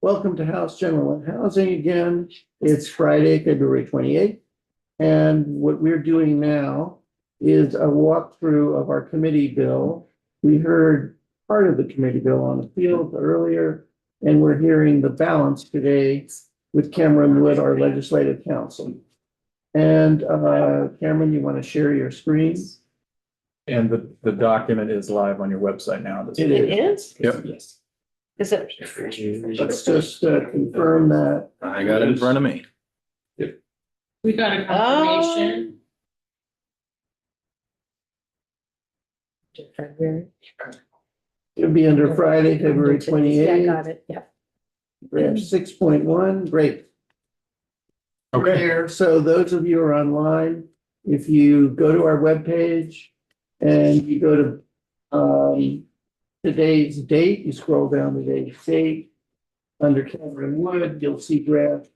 Welcome to House General and Housing again. It's Friday, February 28th. And what we're doing now is a walkthrough of our committee bill. We heard part of the committee bill on the field earlier, and we're hearing the balance today with Cameron Wood, our legislative counsel. And Cameron, you want to share your screen? And the document is live on your website now. It is. Yep. Yes. Is it? Let's just confirm that. I got it in front of me. We got a confirmation. It'll be under Friday, February Yeah, I 28th. got it, yeah. Draft 6.1, great. Okay, There, so those of you who are online, if you go to our webpage and you go to today's date, you scroll down today's date. Under Cameron Wood, you'll see draft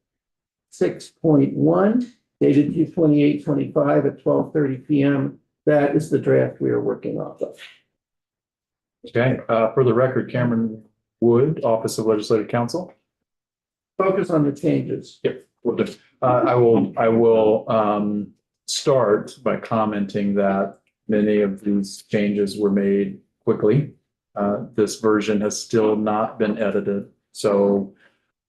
6.1 dated 2/28/25 at 12:30 PM. That is the draft we are working off of. okay. For the record, Cameron Wood, Office of Legislative Counsel. Focus on the changes. Will do. I will start by commenting that many of these changes were made quickly. This version has still not been edited. So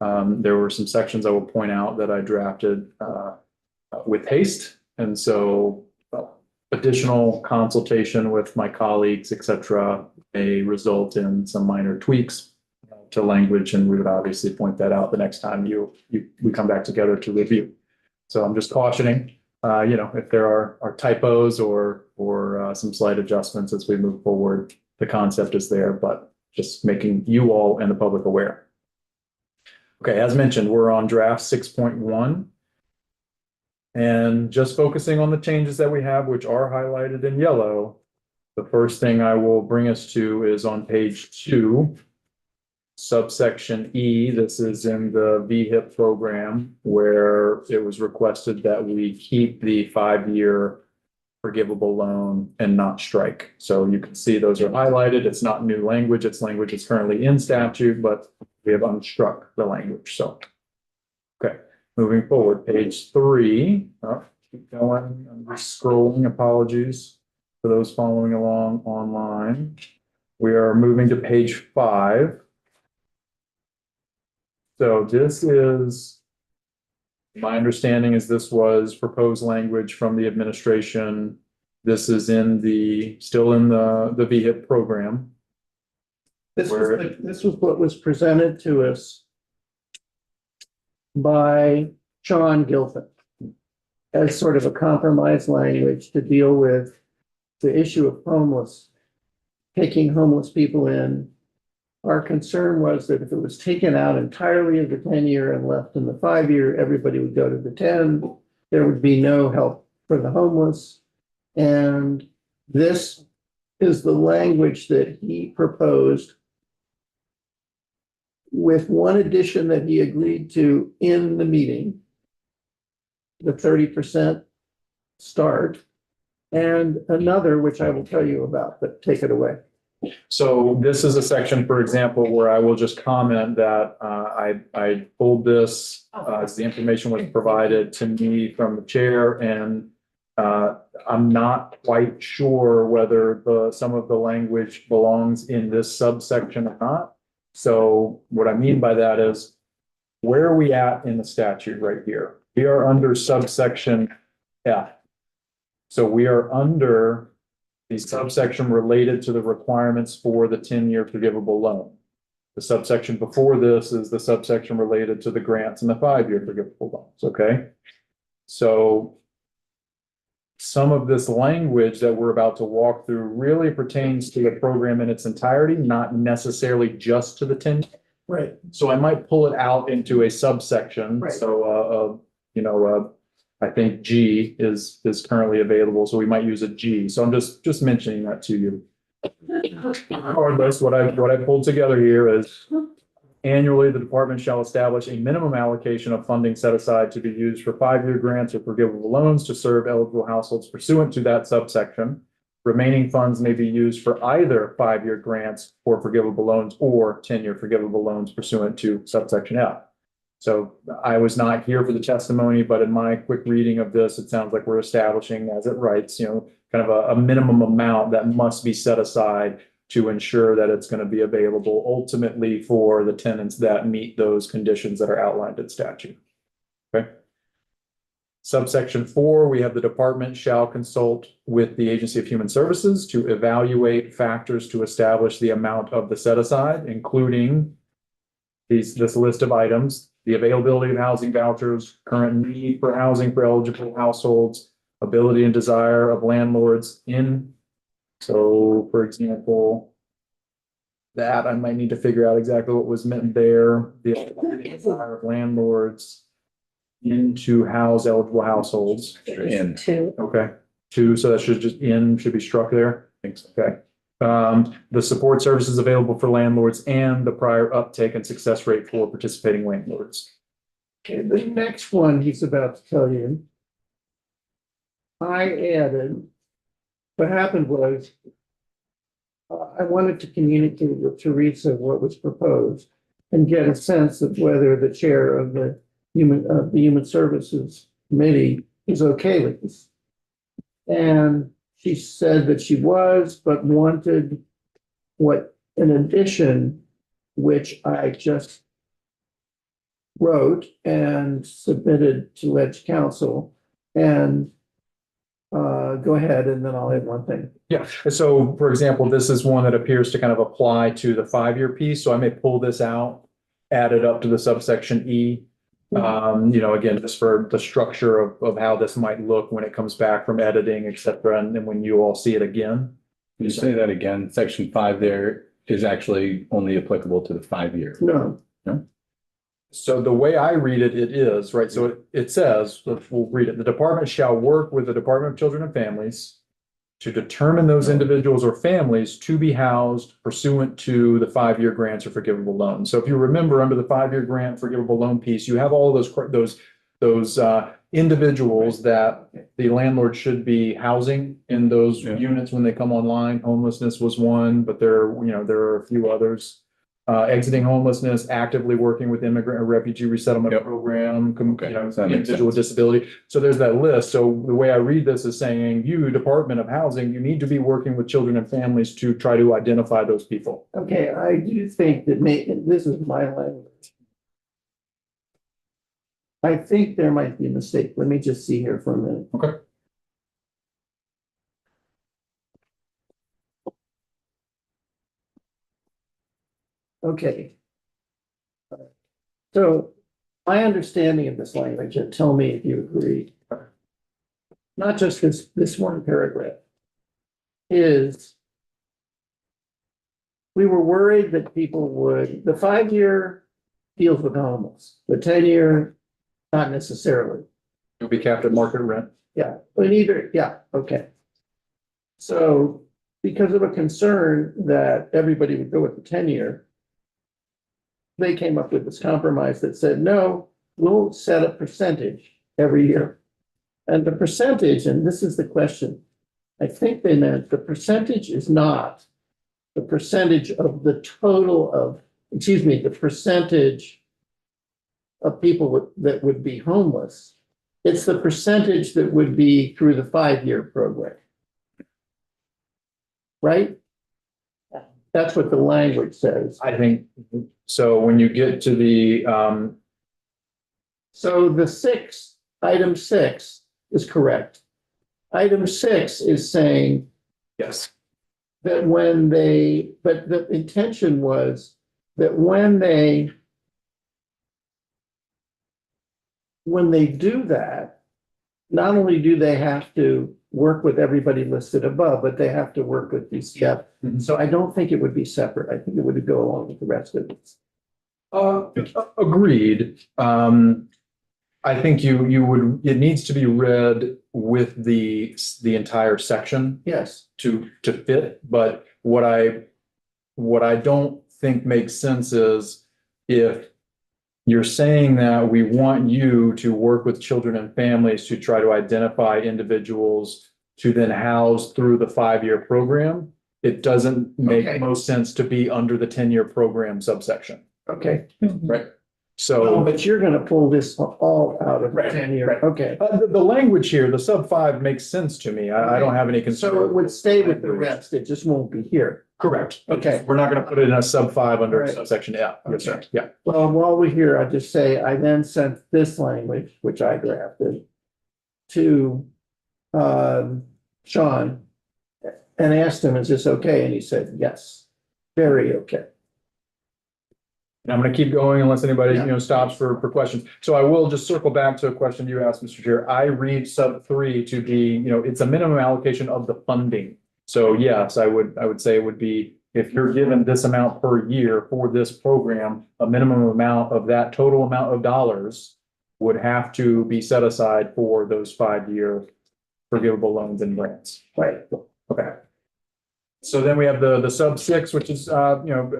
there were some sections I will point out that I drafted with haste. And so additional consultation with my colleagues, et cetera, may result in some minor tweaks to language. And we would obviously point that out the next time we come back together to review. So I'm just cautioning, if there are typos or some slight adjustments as we move forward, the concept is there, but just making you all and the public aware. Okay, as mentioned, we're on draft 6.1. And just focusing on the changes that we have, which are highlighted in yellow, the first thing I will bring us to is on page 2, subsection E. This is in the VHIP program where it was requested that we keep the 5-year forgivable loan and not strike. So you can see those are highlighted. It's not new language. It's language that's currently in statute, but we have unstruck the language. So, okay. Moving forward, page 3. Keep going. I'm just scrolling. Apologies for those following along online. We are moving to page 5. So this is, my understanding is this was proposed language from the administration. This is still in the VHIP program. This was what was presented to us by Sean Gilpin as sort of a compromise language to deal with the issue of taking homeless people in. Our concern was that if it was taken out entirely of the 10-year and left in the 5-year, everybody would go to the 10. There would be no help for the homeless. And this is the language that he proposed, with one addition that he agreed to in the meeting, the 30% start, and another, which I will tell you about, but take it away. So this is a section, for example, where I will just comment that I pulled this as the information was provided to me from the chair, and I'm not quite sure whether some of the language belongs in this subsection or not. So what I mean by that is, where are we at in the statute right here? We are under subsection F. So we are under the subsection related to the requirements for the 10-year forgivable loan. The subsection before this is the subsection related to the grants and the 5-year forgivable loans, okay? So some of this language that we're about to walk through really pertains to the program in its entirety, not necessarily just to the 10. Right. So I might pull it out into a subsection. Right. So, I think G is currently available, so we might use a G. So I'm just mentioning that to you. Regardless, what I pulled together here is annually, the department shall establish a minimum allocation of funding set aside to be used for 5-year grants or forgivable loans to serve eligible households pursuant to that subsection. Remaining funds may be used for either 5-year grants or forgivable loans or 10-year forgivable loans pursuant to subsection F. So I was not here for the testimony, but in my quick reading of this, it sounds like we're establishing, as it writes, kind of a minimum amount that must be set aside to ensure that it's going to be available ultimately for the tenants that meet those conditions that are outlined in statute. Okay. Subsection 4, we have the department shall consult with the Agency of Human Services to evaluate factors to establish the amount of the set aside, including this list of items, the availability of housing vouchers, current need for housing for eligible households, ability and desire of landlords in. So, for example, that I might need to figure out exactly what was meant there. The ability and desire of landlords to house eligible households. In. Okay, 2, so that should be struck there. Thanks. Okay. The support services available for landlords and the prior uptake and success rate for participating landlords. Okay, the next one he's about to tell you. I added, what happened was, I wanted to communicate with Teresa what was proposed and get a sense of whether the chair of the Human Services Committee is okay with this. And she said that she was, but wanted what, in addition, which I just wrote and submitted to Ledge Council. And go ahead, and then I'll add one thing. Yeah, so for example, this is one that appears to kind of apply to the 5-year piece, so I may pull this out, add it up to the subsection E. Again, just for the structure of how this might look when it comes back from editing, et cetera, and then when you all see it again. Can you say that again? Section 5 there is actually only applicable to the 5-year. No, So the way I read it, it is, right? So it says, we'll read it. The department shall work with the Department of Children and Families to determine those individuals or families to be housed pursuant to the 5-year grants or forgivable loans. So if you remember, under the 5-year grant forgivable loan piece, you have all of those individuals that the landlord should be housing in those units when they come online. Homelessness was one, but there are a few others. Exiting homelessness, actively working with immigrant or refugee resettlement program, individual disability. So there's that list. So the way I read this is saying, you, Department of Housing, you need to be working with children and families to try to identify those people. okay, I do think that this is my language. I think there might be a mistake. Let me just see here for a minute. Okay. Okay. So my understanding of this language, and tell me if you agree, not just this one paragraph, is we were worried that people would, the 5-year deals with homeless, the 10-year, not necessarily. It'll be capped at market rent. Yeah, but either, yeah, okay. So because of a concern that everybody would go with the 10-year, they came up with this compromise that said, no, we'll set a percentage every year. And the percentage, and this is the question, I think they meant the percentage is not the percentage of the total of, the percentage of people that would be homeless. It's the percentage that would be through the 5-year program. Right? That's what the language says. I think, so when you get to the, So the item 6 is correct. Item 6 is saying yes, that but the intention was that when they do that, not only do they have to work with everybody listed above, but they have to work with DCF. Mhm. So I don't think it would be separate. I think it would go along with the rest of it. agreed. I think it needs to be read with the entire section Yes, to fit, but what I don't think makes sense is if you're saying that we want you to work with children and families to try to identify individuals to then house through the 5-year program, it doesn't Okay. make most sense to be under the 10-year program subsection. Okay, Right. oh, So but you're gonna pull this all out of the Right, 10-year, right. okay. the language here, the sub 5 makes sense to me. I don't have any concern. So it would stay with the rest, it just won't be here. Correct. Okay. We're not going to put it in a sub 5 under Right. subsection F. Yes, sir. Okay. Yeah. Well, while we're here, I'll just say, I then sent this language, which I drafted, to Sean and asked him, is this okay? And he said, yes, very okay. And I'm going to keep going unless anybody, Yeah. stops for questions. So I will just circle back to a question you asked, Mr. Chair. I read sub 3 to be, it's a minimum allocation of the funding. So yes, I would say it would be, if you're given this amount per year for this program, a minimum amount of that total amount of dollars would have to be set aside for those 5-year forgivable loans and grants. Right. Okay. So then we have the sub 6, which is,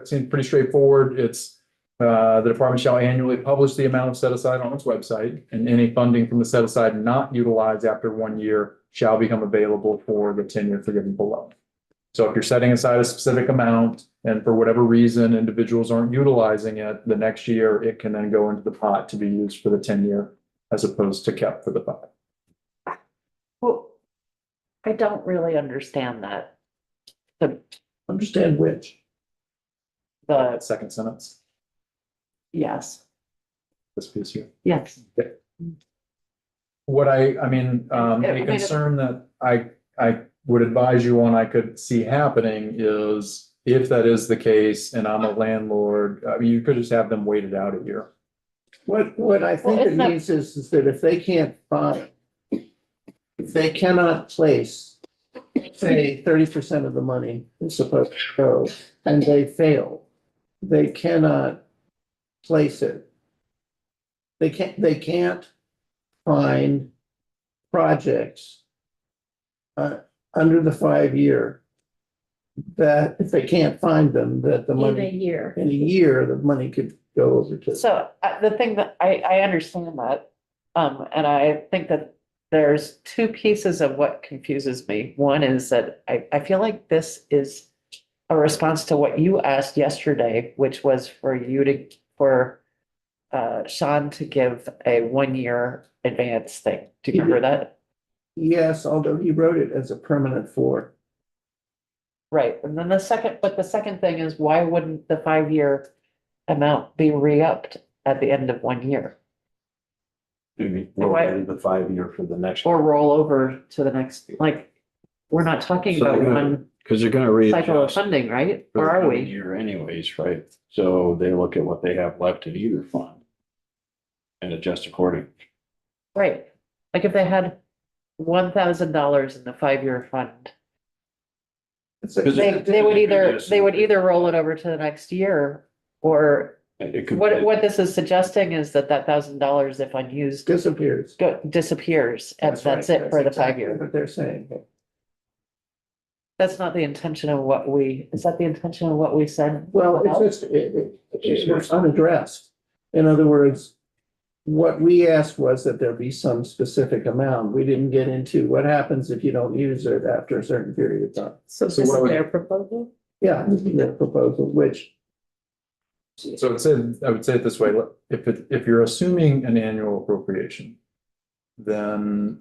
seems pretty straightforward. It's, the department shall annually publish the amount set aside on its website, and any funding from the set aside not utilized after 1 year shall become available for the 10-year forgivable loan. So if you're setting aside a specific amount and for whatever reason, individuals aren't utilizing it, the next year it can then go into the pot to be used for the 10-year as opposed to kept for the 5. Well, I don't really understand that. Understand which? The, Second sentence, yes, this piece here. yes. What I mean, a concern that I would advise you on, I could see happening is if that is the case and I'm a landlord, you could just have them wait it out a year. What I think it isn't that- means is that if they can't find, if they cannot place, say, 30% of the money is supposed to go, and they fail, they cannot place it. They can't find projects under the 5-year that if they can't find them, that the In a money, year. in a year, the money could go over to. So the thing that I understand that, and I think that there's two pieces of what confuses me. One is that I feel like this is a response to what you asked yesterday, which was for Sean to give a 1-year advance thing. Do you remember that? Yes, although he wrote it as a permanent 4. Right, and then the second thing is, why wouldn't the 5-year amount be re-upped at the end of 1 year? Maybe Why- roll the 5-year for the next. Or roll over to the next, like, we're not talking So about they're gonna- one Because they're gonna cycle of readjust. funding, right? for Or the are coming we? Year anyways, right? So they look at what they have left in either fund. And adjust accordingly. Right, like if they had $1,000 in the 5-year fund, they would either roll it over to the next year, or It could. what this is suggesting is that $1,000, if unused, Disappears. disappears, and right. that's it for the exactly 5-year. What they're saying. That's not the intention of is that the intention of what we said? Well, it's just, it's unaddressed. In other words, what we asked was that there be some specific amount. We didn't get into what happens if you don't use it after a certain period of time. So So this what is would- their proposal? Yeah, this is their proposal, which, So I would say it this way, if you're assuming an annual appropriation, then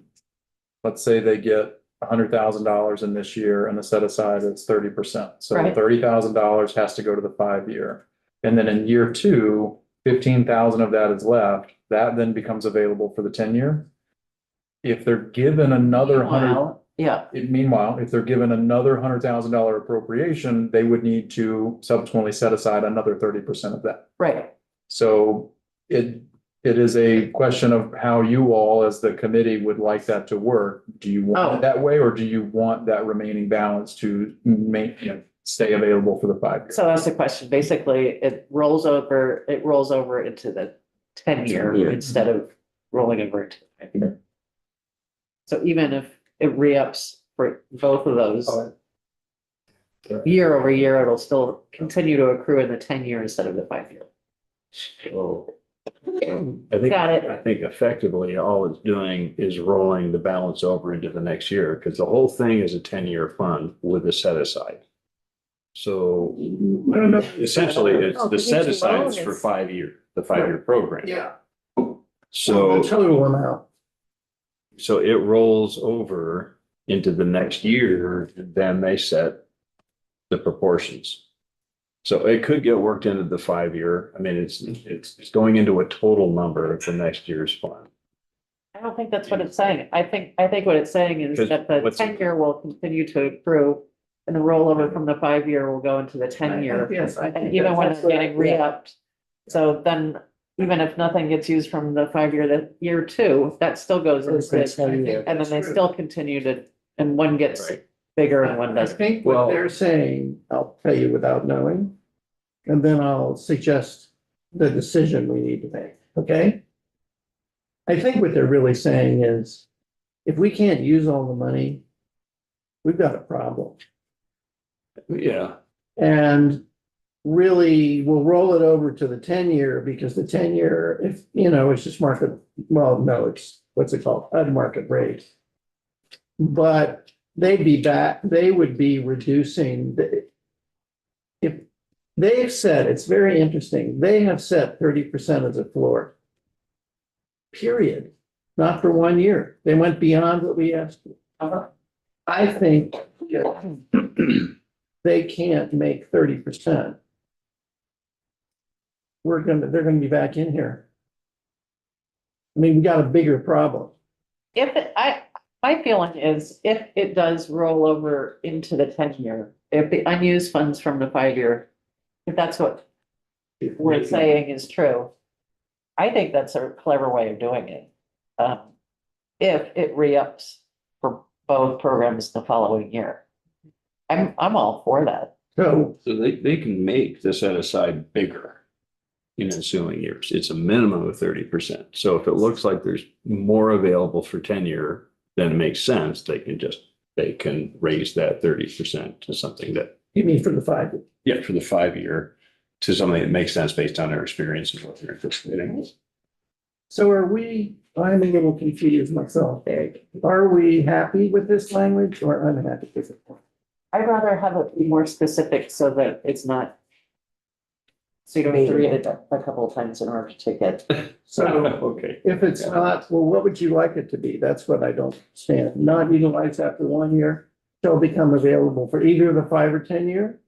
let's say they get $100,000 in this year and the set aside is 30%. So Right. $30,000 has to go to the 5-year. And then in year 2, 15,000 of that is left. That then becomes available for the 10-year. If they're given another Meanwhile, if they're given another $100,000 appropriation, they would need to subsequently set aside another 30% of that. right, So it is a question of how you all, as the committee, would like that to work. Do you want Oh. it that way, or do you want that remaining balance to stay available for the 5 years? so that's the question, basically, it rolls over into the 10-year Yeah. instead of rolling over into the 5-year. So even if it re-ups for both of those, year over year, it'll still continue to accrue in the 10-year instead of the 5-year. So I think, Got it. I think effectively all it's doing is rolling the balance over into the next year, because the whole thing is a 10-year fund with a set aside. So essentially, it's Oh, the 'cause set each aside loan is for is- 5 year, the 5-year program. Yeah. So. The total amount. So it rolls over into the next year, then they set the proportions. So it could get worked into the 5-year. I mean, it's going into a total number of the next year's fund. I don't think that's what it's saying. I think what it's saying is Because that the what's- 10-year will continue to accrue and the rollover from the 5-year will go into the 10-year. Yes, I think And even when that's it's getting what I- re-upped. So then, even if nothing gets used from the 5-year, the year 2, that still goes into this. And then they still continue to, and one gets Right. bigger and one I doesn't. think what Well- they're saying, I'll tell you without knowing, and then I'll suggest the decision we need to make, okay? I think what they're really saying is, if we can't use all the money, we've got a problem. Yeah. And really, we'll roll it over to the 10-year, because the 10-year, if, it's just market, well, no, it's, what's it called, market rate. But they would be reducing if they've said, it's very interesting, they have set 30% as a floor. Period, not for 1 year. They went beyond what we asked. I think they can't make 30%. They're gonna be back in here. I mean, we got a bigger problem. My feeling is if it does roll over into the 10-year, if the unused funds from the 5-year, if that's what we're saying is true, I think that's a clever way of doing it. If it re-ups for both programs the following year. I'm all for that. So, So they can make the set aside bigger in ensuing years. It's a minimum of 30%. So if it looks like there's more available for 10-year, then it makes sense. They can raise that 30% to something that, you mean for the 5 year? yeah, for the 5-year, to something that makes sense based on their experience and what they're anticipating. So I'm a little confused myself. Are we happy with this language or unhappy with it? I'd rather have it be more specific so that it's not. So you don't have to read it a couple of times in order to get. So Okay. if it's not, well, what would you like it to be? That's what I don't understand. Not utilized after 1 year shall become available for either the 5 or 10-year?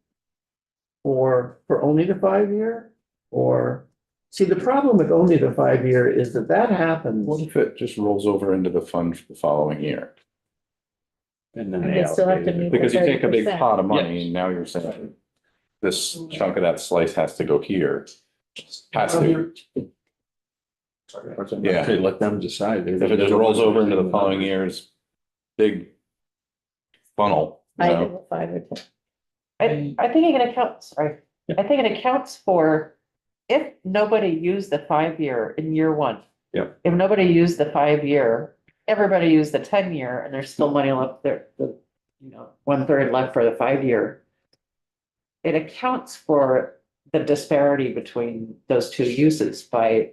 Or for only the 5-year? Or, see, the problem with only the 5-year is that happens. What if it just rolls over into the fund for the following year? And then And they they still have to allocate it. meet- Because you take a big 30%. pot of money and now you're saying this chunk of that slice has to go here. Has to. Yeah. Okay, let them decide. If it just rolls over into the following year's big funnel, you Either know, the 5 or 10. I think it accounts, sorry, I think it accounts for if nobody used the 5-year in year 1. Yep. If nobody used the 5-year, everybody used the 10-year and there's still money left there, 1/3 left for the 5-year. It accounts for the disparity between those two uses by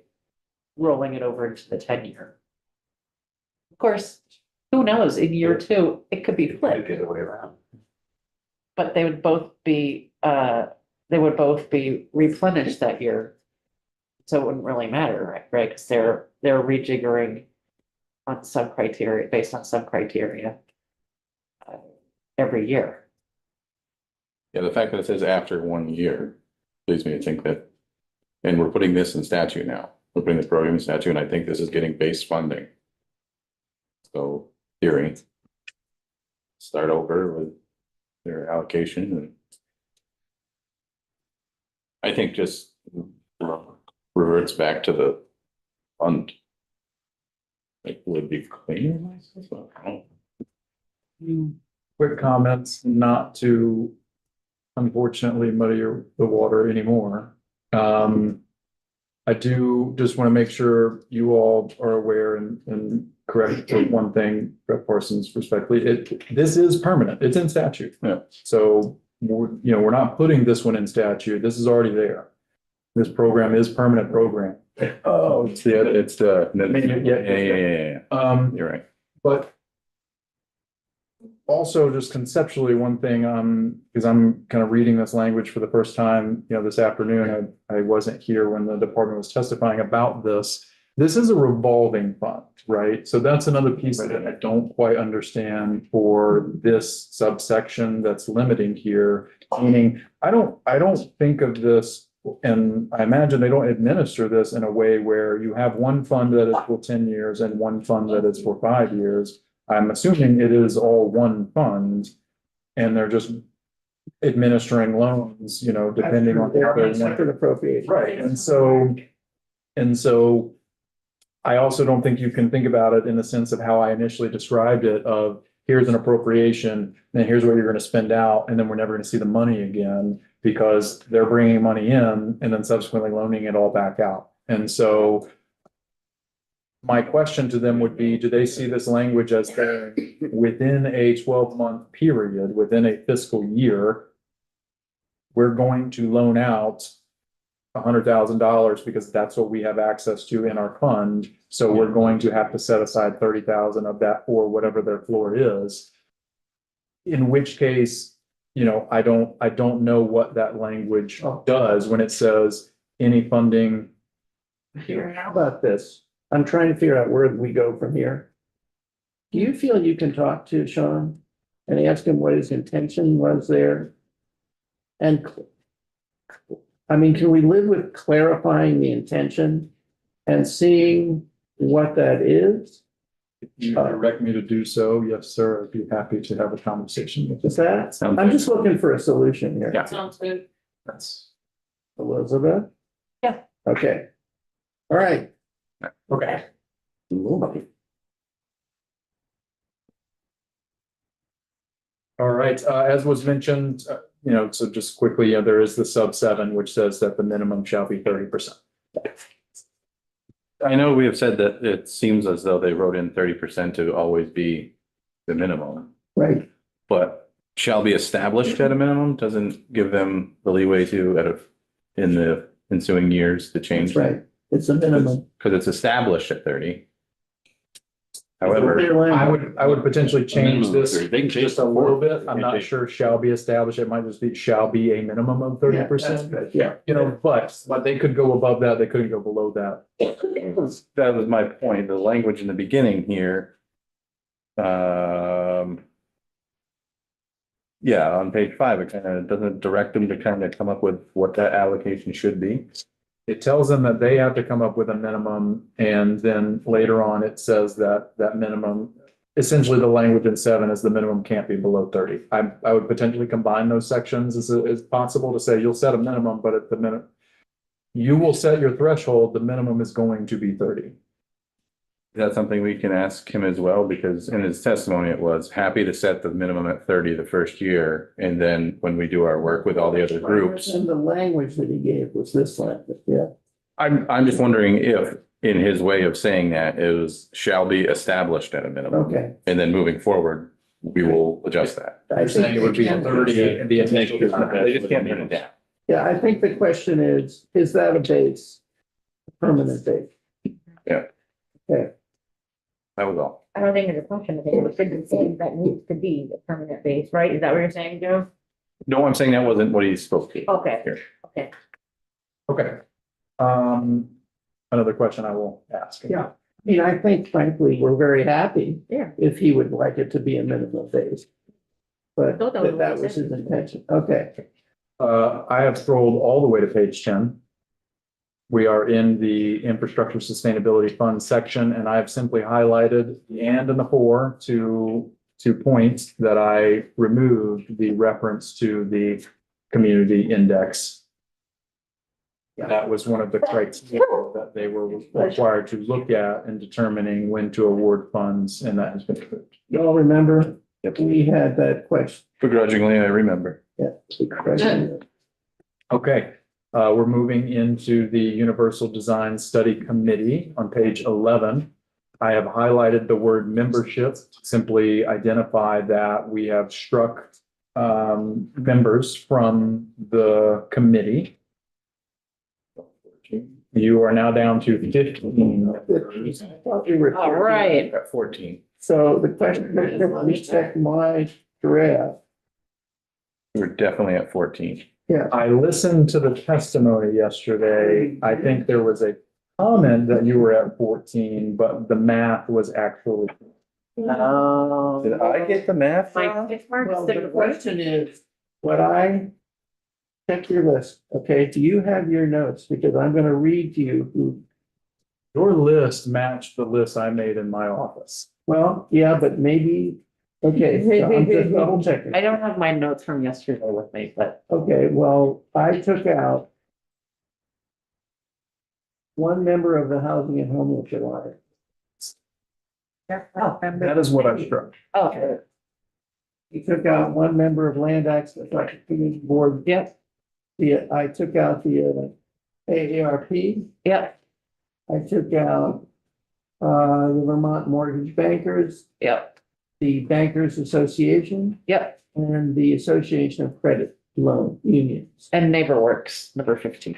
rolling it over into the 10-year. Of course, who knows, in year 2, it could be flipped. Get away around. But they would both be replenished that year. So it wouldn't really matter, right? Because they're rejiggering on some criteria, based on some criteria. Every year. yeah, the fact that it says after 1 year leads me to think that, and we're putting this in statute now. We're putting this program in statute, and I think this is getting base funding. So theory. Start over with their allocation and. I think just reverts back to the fund. It would be cleaner. I don't know. Quick comments, not to unfortunately muddy the water anymore. I do just want to make sure you all are aware and correct for one thing, Brett Parsons respectfully, this is permanent, it's in statute. Yeah. So, we're not putting this one in statute, this is already there. This program is permanent program. Oh, it's the. Yeah. You're right. But also just conceptually, one thing, because I'm kind of reading this language for the first time, this afternoon, I wasn't here when the department was testifying about this. This is a revolving fund, right? So that's another piece that I don't quite understand for this subsection that's limiting here. Meaning, I don't think of this, and I imagine they don't administer this in a way where you have one fund that is for 10 years and one fund that is for 5 years. I'm assuming it is all one fund and they're just administering loans, depending on how they're. Separate appropriation. Right, and so I also don't think you can think about it in the sense of how I initially described it of here's an appropriation, and here's what you're going to spend out, and then we're never going to see the money again because they're bringing money in and then subsequently loaning it all back out. And so my question to them would be, do they see this language as saying within a 12-month period, within a fiscal year, we're going to loan out $100,000 because that's what we have access to in our fund. So we're going to have to set aside 30,000 of that for whatever their floor is. In which case, I don't know what that language does when it says any funding. Here, how about this? I'm trying to figure out where we go from here. Do you feel you can talk to Sean and ask him what his intention was there? And can we live with clarifying the intention and seeing what that is? If you direct me to do so, yes, sir, I'd be happy to have a conversation with Is that, I'm just looking for a solution here. Yeah. Sounds good. That's Elizabeth? Yeah. Okay. All right. okay. All right, as was mentioned, so just quickly, there is the sub 7, which says that the minimum shall be 30%. I know we have said that it seems as though they wrote in 30% to always be the minimum, Right. but shall be established at a minimum doesn't give them the leeway to in the ensuing years to change. That's right. It's a minimum. Because it's established at 30. Clear However, language. I would potentially change this They can change just a little bit. I'm not sure shall be established. It might just be shall be a minimum of 30%. Yeah. But they could go above that. They couldn't go below that. that was my point. The language in the beginning here. Yeah, on page 5, it kind of doesn't direct them to kind of come up with what that allocation should be. It tells them that they have to come up with a minimum, and then later on, it says that that minimum, essentially the language in 7 is the minimum can't be below 30. I would potentially combine those sections as possible to say you'll set a minimum, but at the minute you will set your threshold, the minimum is going to be 30. That's something we can ask him as well, because in his testimony, it was happy to set the minimum at 30 the first year. And then when we do our work with all the other groups, And the language that he gave was this language, yeah. I'm just wondering if in his way of saying that it was shall be established at a minimum. Okay. And then moving forward, we will adjust that. I You're think saying it would be they can- 30 and the initial. They just can't turn it down. Yeah, I think the question is that a base? A permanent base? Yeah. Okay, That was all. I don't think it's a question of it, it should be saying that needs to be a permanent base, right? Is that what you're saying, Joe? No, I'm saying that wasn't what he spoke to. Okay, Here. okay. Okay. Another question I will ask. Yeah. I think frankly, we're very happy. Yeah. If he would like it to be a minimum base. But Thought that was that what was he his said. intention, okay. I have scrolled all the way to page 10. We are in the infrastructure sustainability fund section, and I've simply highlighted the and the for to points that I removed the reference to the community index. That was one of the criteria that they were required to look at in determining when to award funds, and that has been approved. Y'all remember we had that question? Begrudgingly, I remember. Yeah. the question. Okay, we're moving into the Universal Design Study Committee on page 11. I have highlighted the word membership, to simply identify that we have struck members from the committee. You are now down to 15. All right. At 14. So the question is, let me check my draft. We're definitely at 14. I listened to the testimony yesterday. I think there was a comment that you were at 14, but the math was actually. Oh. Did I get the math My wrong? tick marks Well, the didn't work. question is, check your list, okay? Do you have your notes? Because I'm gonna read to you who, Your list matched the list I made in my office. well, yeah, but maybe, okay, so I'm just double checking. I don't have my notes from yesterday with me, but Okay, well, I took out one member of the Housing and Homeless Alliance. That is what I struck. oh, You took out one member of Land Access Opportunity Board. yep, I took out the AARP. yep, I took out the Vermont Mortgage Bankers, yep, the Bankers Association, yep. and the Association of Credit Loan Unions, And NeighborWorks, number 15.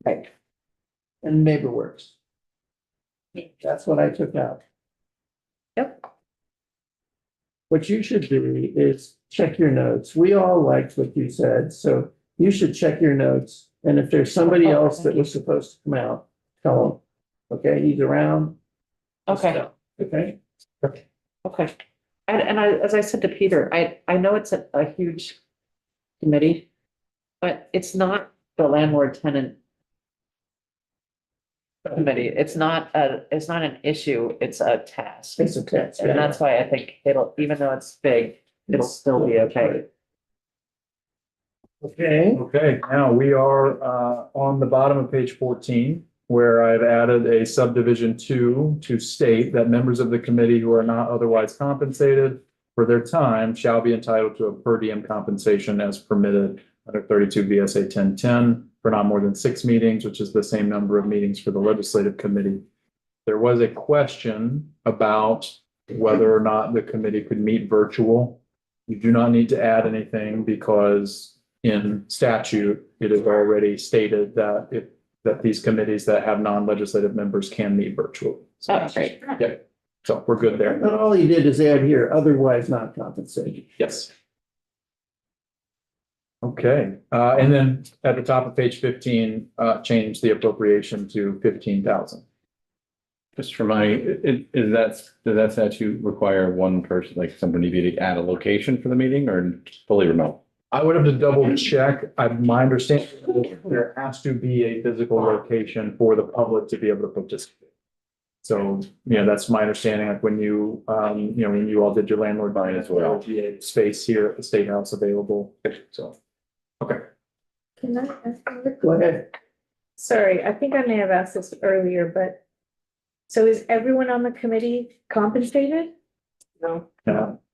Right. and NeighborWorks. That's what I took out. Yep. What you should do is check your notes. We all liked what you said, so you should check your notes. And if there's somebody else that was supposed to come out, tell them, okay, he's around. Okay. Okay, Okay. And as I said to Peter, I know it's a huge committee, but it's not the landlord tenant committee. It's not an issue, it's a task. it's a text. And that's why I think it'll, even though it's big, it'll still be okay. Okay, Okay, now we are on the bottom of page 14, where I've added a subdivision 2 to state that members of the committee who are not otherwise compensated for their time shall be entitled to a per diem compensation as permitted under 32 VSA 1010 for not more than 6 meetings, which is the same number of meetings for the legislative committee. There was a question about whether or not the committee could meet virtual. You do not need to add anything because in statute, it is already stated that these committees that have non-legislative members can meet virtually. Oh, great. Yeah, so we're good there. and all you did is add here, otherwise not compensated. Yes. Okay, and then at the top of page 15, change the appropriation to 15,000. Just for does that statute require one person, like somebody to add a location for the meeting or fully remote? I would have to double check. My understanding is there has to be a physical location for the public to be able to participate. So, that's my understanding, like when you when you all did your landlord buy as well, be a space here at the State House available, so. Okay, Can I ask another Go ahead. Sorry, I think I may have asked this earlier, but so is everyone on the committee compensated? No.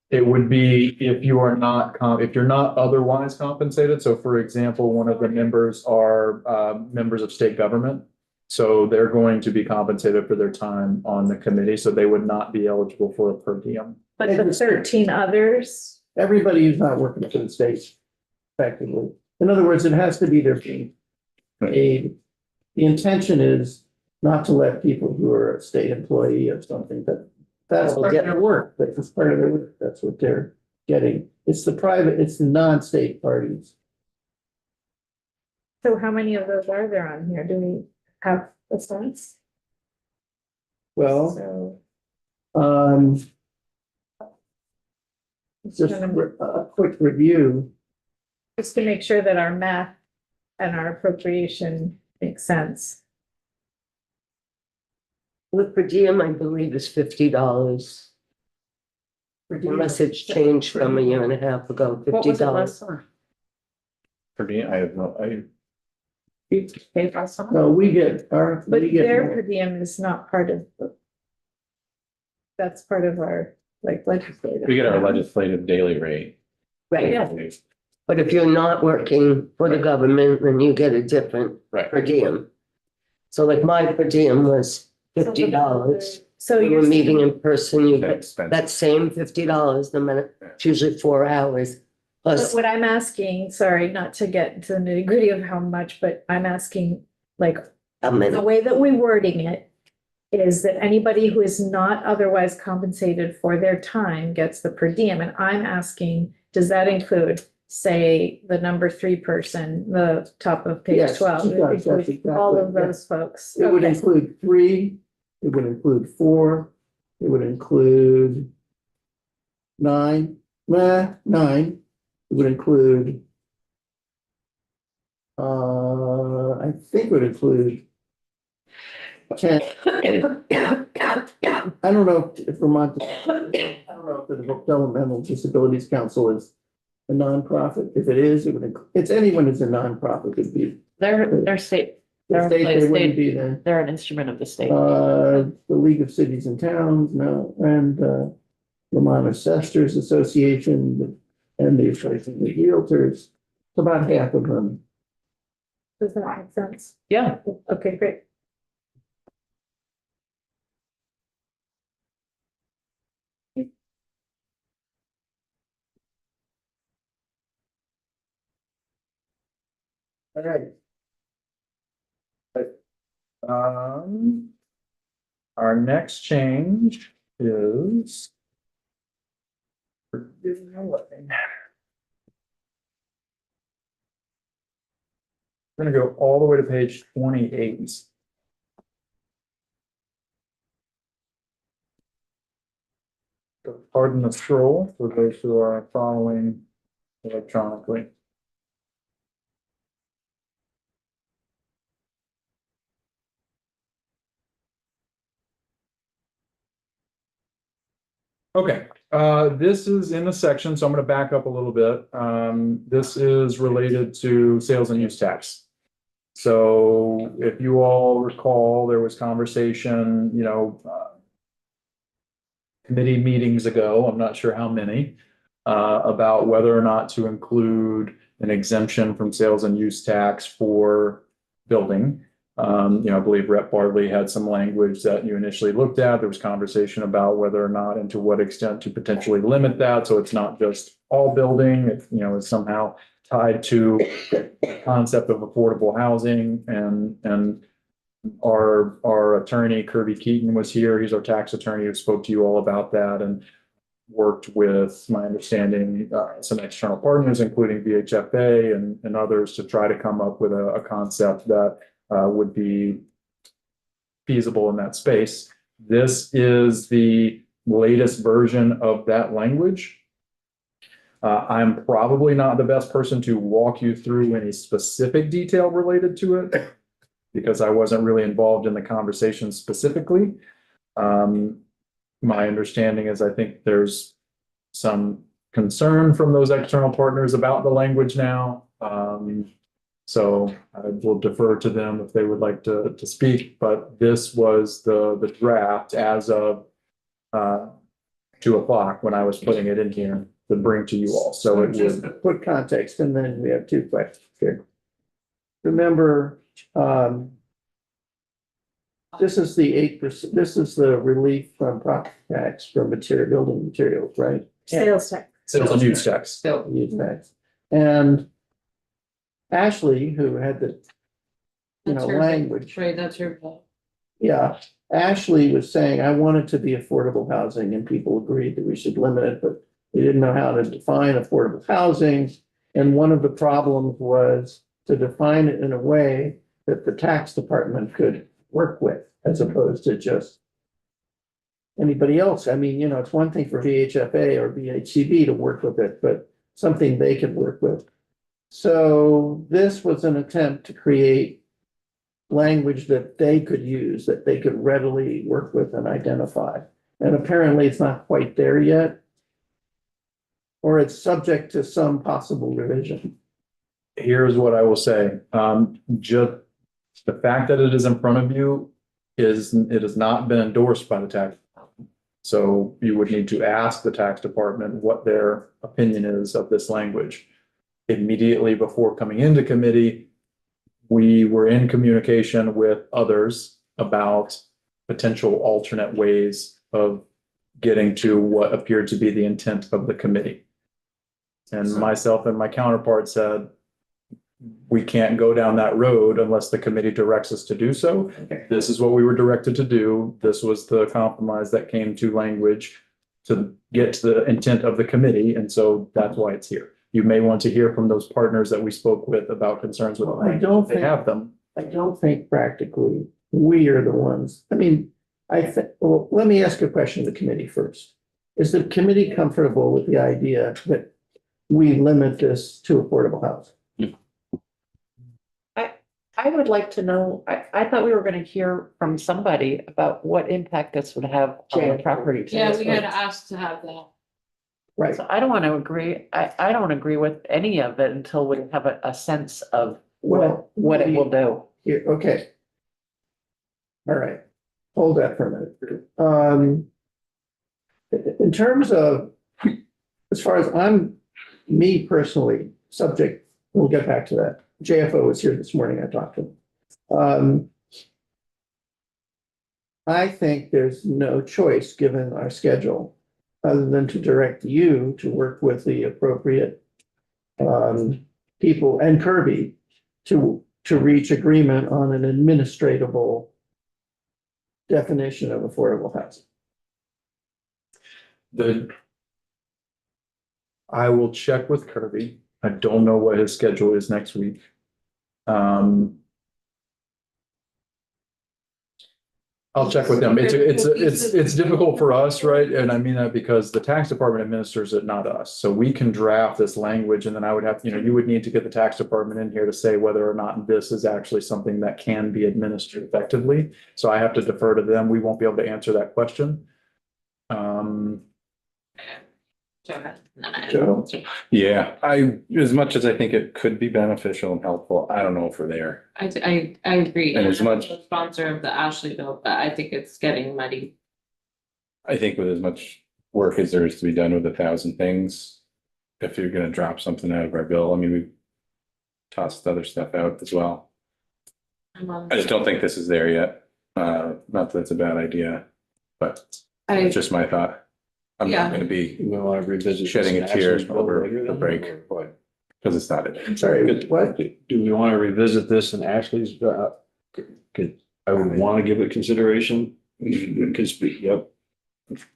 it would be if you are not, if you're not otherwise compensated. So for example, one of the members are members of state government. So they're going to be compensated for their time on the committee, so they would not be eligible for a per diem. But the 13 others, Everybody who's not working for the state effectively. In other words, it has to be their being paid. The intention is not to let people who are a state employee of something, but that's part of their work. That's part of their work. That's what they're getting. It's the non-state parties. so how many of those are there on here? Do we have a sense? Well, So. just a quick review. Just to make sure that our math and our appropriation makes sense. With per diem, I believe is $50. Unless it's changed from a year and a half ago, What was it $50. last summer? For me, I have no, You paid last summer? So we get our, But we get their more. per diem is not part of. That's part of our legislative. we get our legislative daily rate. Right, Yeah. but if you're not working for the government, then you get a different Right. per diem. So like my per diem was $50. So We were you're meeting in person, you That get expense. that same $50 the minute, it's usually 4 hours. But Plus, what I'm asking, sorry, not to get into the nitty gritty of how much, but I'm asking, like, A the minute. way that we're wording it is that anybody who is not otherwise compensated for their time gets the per diem. And I'm asking, does that include, say, the number 3 person, the top of page Yes, 12? it does. That's Include all of exactly, yeah. those folks. It would Okay. include 3, it would include 4, it would include 9, 9, it would include I think it would include 10. I don't know if Vermont, I don't know if the Developmental Disabilities Council is a nonprofit. If it is, it would, it's anyone who's a nonprofit would be. They're state, The state, they wouldn't state, be there. they're an instrument of the state. The League of Cities and Towns, no, and, Vermont Assessors Association and the Association of Realtors. About half of them. Does that make sense? Yeah, Okay, great. All right. Our next change is. We're gonna go all the way to page 28. So pardon the scroll for those who are following electronically. Okay, this is in the section, so I'm gonna back up a little bit. This is related to sales and use tax. So if you all recall, there was conversation, committee meetings ago, I'm not sure how many, about whether or not to include an exemption from sales and use tax for building. I believe Rep. Bartley had some language that you initially looked at. There was conversation about whether or not and to what extent to potentially limit that. So it's not just all building, it's somehow tied to the concept of affordable housing and our attorney Kirby Keaton was here. He's our tax attorney who spoke to you all about that and worked with, my understanding, some external partners, including VHFA and others to try to come up with a concept that would be feasible in that space. This is the latest version of that language. I'm probably not the best person to walk you through any specific detail related to it because I wasn't really involved in the conversation specifically. My understanding is I think there's some concern from those external partners about the language now. So I will defer to them if they would like to speak, but this was the draft as of 2 o'clock when I was putting it in here to bring to you all. So it Just would, to put context, and then we have 2 questions here. Remember, this is the 8%, this is the relief from property tax for building materials, right? Sales tax. sales and use tax. Use tax. And Ashley, who had the, That's her- language, Right, that's your fault. yeah, Ashley was saying, I want it to be affordable housing, and people agreed that we should limit it, but they didn't know how to define affordable housing. And one of the problems was to define it in a way that the tax department could work with, as opposed to just anybody else. I mean, it's one thing for VHFA or VHCB to work with it, but something they could work with. So this was an attempt to create language that they could use, that they could readily work with and identify. And apparently it's not quite there yet. Or it's subject to some possible revision. Here's what I will say. Just the fact that it is in front of you it has not been endorsed by the tax. So you would need to ask the tax department what their opinion is of this language. Immediately before coming into committee, we were in communication with others about potential alternate ways of getting to what appeared to be the intent of the committee. And myself and my counterpart said, we can't go down that road unless the committee directs us to do so. Okay. This is what we were directed to do. This was the compromise that came to language to get to the intent of the committee, and so that's why it's here. You may want to hear from those partners that we spoke with about concerns with. Well, I don't They think- have them. I don't think practically we are the ones, I mean, well, let me ask a question to the committee first. Is the committee comfortable with the idea that we limit this to affordable housing? I would like to know, I thought we were gonna hear from somebody about what impact this would have on the property. Yeah, we had asked to have that. Right, So I don't want to agree, I don't agree with any of it until we have a sense of well. what it will do. Here, okay. All right, hold that for a minute. In terms of, as far as me personally, subject, we'll get back to that. JFO was here this morning, I talked to him. I think there's no choice, given our schedule, other than to direct you to work with the appropriate people and Kirby to reach agreement on an administratable definition of affordable housing. I will check with Kirby. I don't know what his schedule is next week. I'll check with them. It's difficult for us, right? And I mean that because the tax department administers it, not us. So we can draft this language and then I would have, you would need to get the tax department in here to say whether or not this is actually something that can be administered effectively. So I have to defer to them. We won't be able to answer that question. Joe? Yeah, as much as I think it could be beneficial and helpful, I don't know if we're there. I agree. And as I'm much- a Sponsor of the Ashley bill, but I think it's getting muddy. I think with as much work as there is to be done with 1,000 things, if you're gonna drop something out of our bill, I mean, we've tossed other stuff out as well. I just don't think this is there yet. Not that it's a bad idea, but I, it's just my thought. I'm Yeah. not gonna be, We want to revisit. Shedding a this tear Ashley's bill over later the then, break. or what? because it's not it. Sorry, what? Do we want to revisit this in Ashley's, could, I would want to give it consideration? Could speak, yep.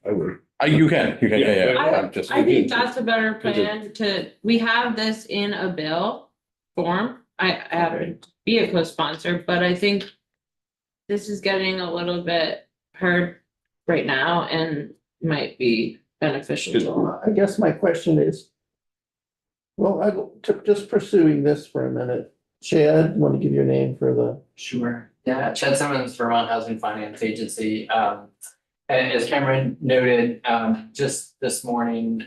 I would. You can, yeah. I- I'm just. I think that's a better Is it- plan we have this in a bill form. I happen to be a co-sponsor, but I think this is getting a little bit heard right now and might be beneficial to I guess my question is, well, just pursuing this for a minute. Chad, want to give your name for the, Sure. Yeah, Chad Simmons, Vermont Housing Finance Agency. And as Cameron noted, just this morning,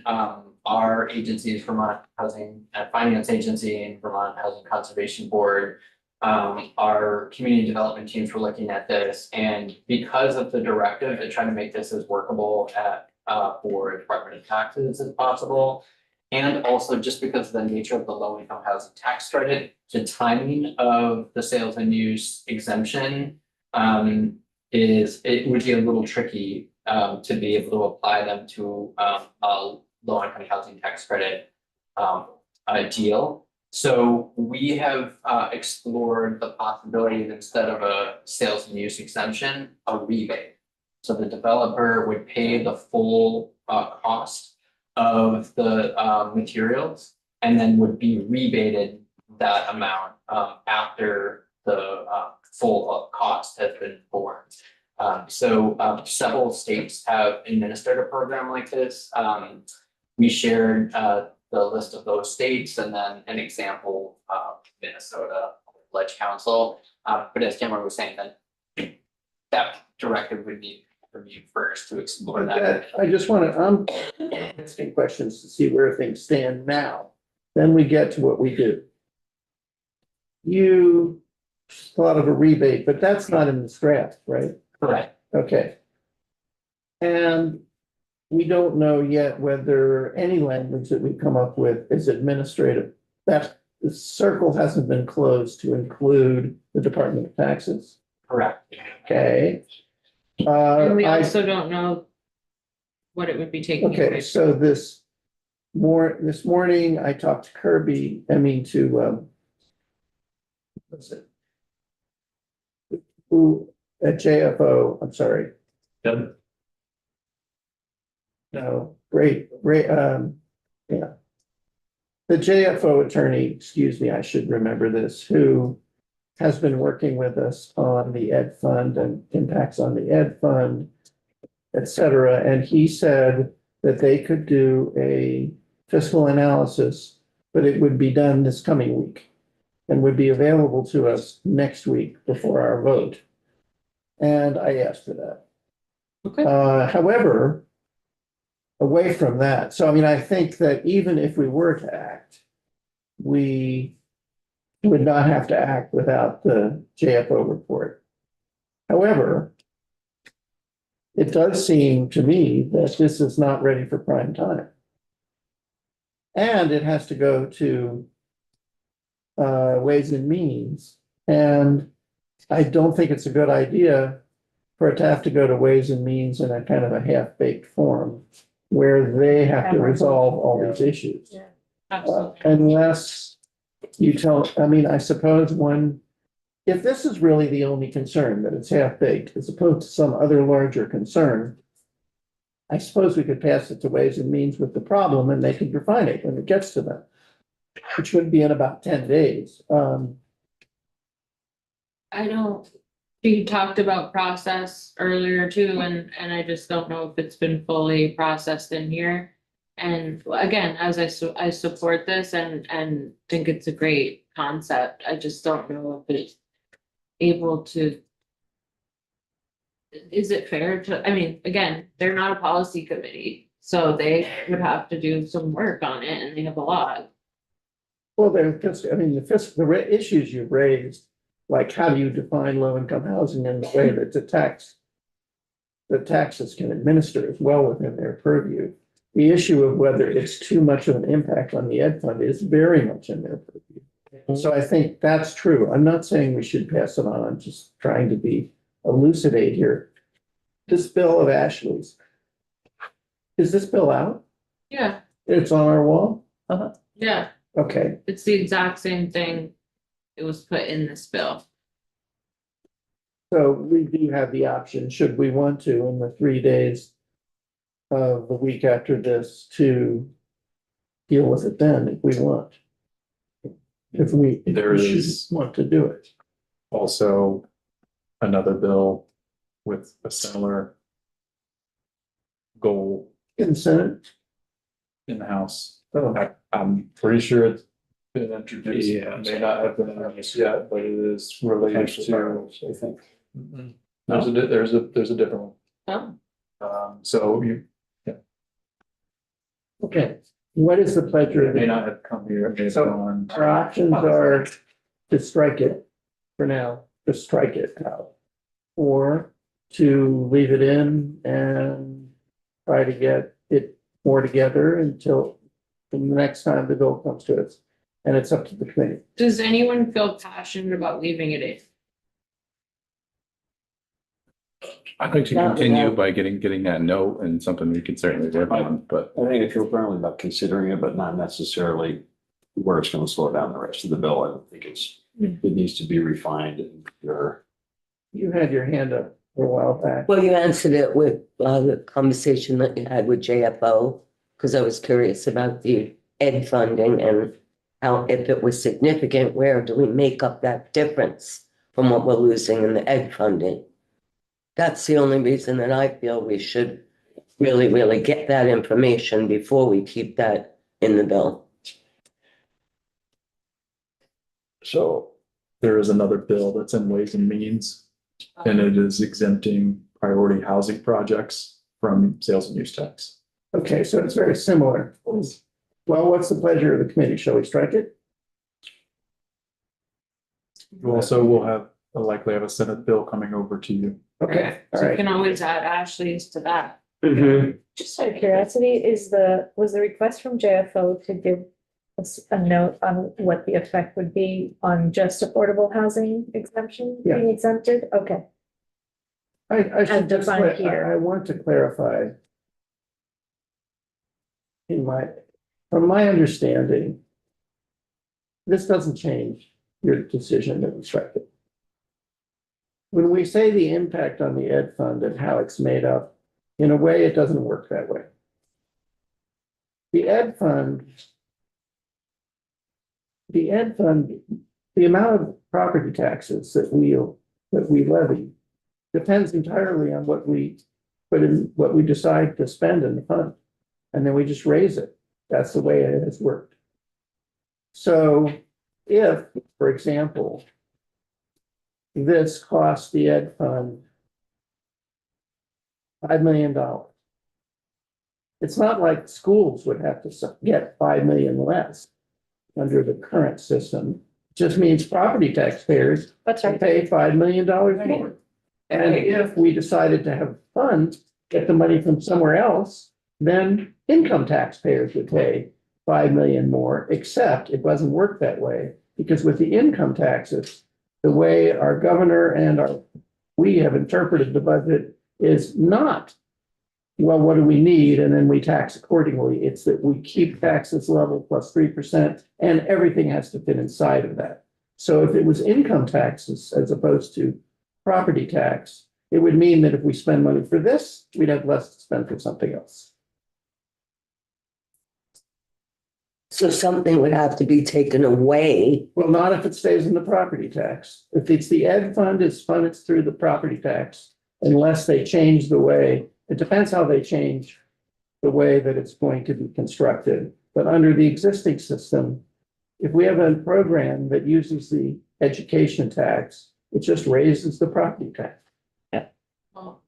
our agencies, Vermont Housing Finance Agency and Vermont Housing Conservation Board, our community development teams were looking at this, and because of the directive to try to make this as workable for Department of Taxes as possible. And also just because of the nature of the low income housing tax credit, the timing of the sales and use exemption it would be a little tricky to be able to apply them to a low income housing tax credit deal. So we have explored the possibility of, instead of a sales and use exemption, a rebate. So the developer would pay the full cost of the materials and then would be rebated that amount after the full cost has been borne. So several states have administered a program like this. We shared the list of those states and then an example of Minnesota Ledge Council. But as Cameron was saying, that directive would need review first to explore that. I just want to, I'm asking questions to see where things stand now. Then we get to what we do. You thought of a rebate, but that's not in this draft, right? Correct. Okay. And we don't know yet whether any language that we come up with is administrative. That the circle hasn't been closed to include the Department of Taxes. Correct. Okay. And we I- also don't know what it would be taking. Okay, so this morning I talked to was it? Who, at JFO, I'm sorry, Ed? no, yeah. The JFO attorney, excuse me, I should remember this, who has been working with us on the Ed Fund and impacts on the Ed Fund, et cetera, and he said that they could do a fiscal analysis, but it would be done this coming week and would be available to us next week before our vote. And I asked for that. Okay. However, away from that, so I mean, I think that even if we were to act, we would not have to act without the JFO report. However, it does seem to me that this is not ready for prime time. And it has to go to Ways and Means. And I don't think it's a good idea for it to have to go to Ways and Means in a kind of a half-baked form where they have to resolve all these issues. Yeah. Absolutely. Unless you tell, I mean, I suppose if this is really the only concern, that it's half-baked, as opposed to some other larger concern, I suppose we could pass it to Ways and Means with the problem and they could refine it when it gets to them, which would be in about 10 days. I don't, you talked about process earlier too, and I just don't know if it's been fully processed in here. And again, as I support this and think it's a great concept, I just don't know if it's able to. Is it fair to, I mean, again, they're not a policy committee, so they would have to do some work on it and they have a lot. Well, I mean, the issues you've raised, like how do you define low-income housing in the way that the taxes can administer is well within their purview. The issue of whether it's too much of an impact on the Ed Fund is very much in their purview. So I think that's true. I'm not saying we should pass it on. I'm just trying to elucidate here. This bill of Ashley's, is this bill out? Yeah, It's on our wall? yeah, Okay, it's the exact same thing. It was put in this bill. so we do have the option, should we want to, in the 3 days of the week after this, to deal with it then if we want. If we There should is- want to do it. Also, another bill with a similar goal In the Senate? in the House. Oh, I'm pretty sure it's been introduced. Yeah. It may not have been introduced yet, but it is related to. I think. There's a different Oh, one. So you okay. What is the pleasure of may the, not have come here, it may have So- gone. our options are to strike it for now, to strike it out. Or to leave it in and try to get it more together until the next time the bill comes to us. And it's up to the committee. does anyone feel passionate about leaving it in? I'd like to continue by getting that note and something we can certainly work on, but I think if you're firmly about considering it, but not necessarily where it's gonna slow down the rest of the bill, I don't think it needs to be refined and your. You had your hand up a while back. Well, you answered it with the conversation that you had with JFO, because I was curious about the ed funding and how, if it was significant, where do we make up that difference from what we're losing in the ed funding? That's the only reason that I feel we should really, really get that information before we keep that in the bill. So there is another bill that's in Ways and Means, and it is exempting priority housing projects from sales and use tax. Okay, so it's very similar. Well, what's the pleasure of the committee? Shall we strike it? You also will likely have a Senate bill coming over to you. Okay, all So you right. can always add Ashley's to that. Just out of curiosity, was the request from JFO to give us a note on what the effect would be on just affordable housing exemption being exempted? Okay. I should And just, define here. I want to clarify. From my understanding, this doesn't change your decision to strike it. When we say the impact on the ed fund and how it's made up, in a way, it doesn't work that way. The ed fund, the amount of property taxes that we levy depends entirely on what we what we decide to spend in the fund. And then we just raise it. That's the way it has worked. So if, for example, this costs the ed fund $5 million. It's not like schools would have to get 5 million less under the current system. It just means property taxpayers That's right. pay $5 million more. And if we decided to have funds, get the money from somewhere else, then income taxpayers would pay 5 million more, except it doesn't work that way. Because with the income taxes, the way our governor and we have interpreted the budget is not, well, what do we need? And then we tax accordingly. It's that we keep taxes level plus 3%, and everything has to fit inside of that. So if it was income taxes as opposed to property tax, it would mean that if we spend money for this, we'd have less to spend for something else. So something would have to be taken away. Well, not if it stays in the property tax. If it's the ed fund, it's funded through the property tax, unless they change the way, it depends how they change the way that it's going to be constructed. But under the existing system, if we have a program that uses the education tax, it just raises the property tax.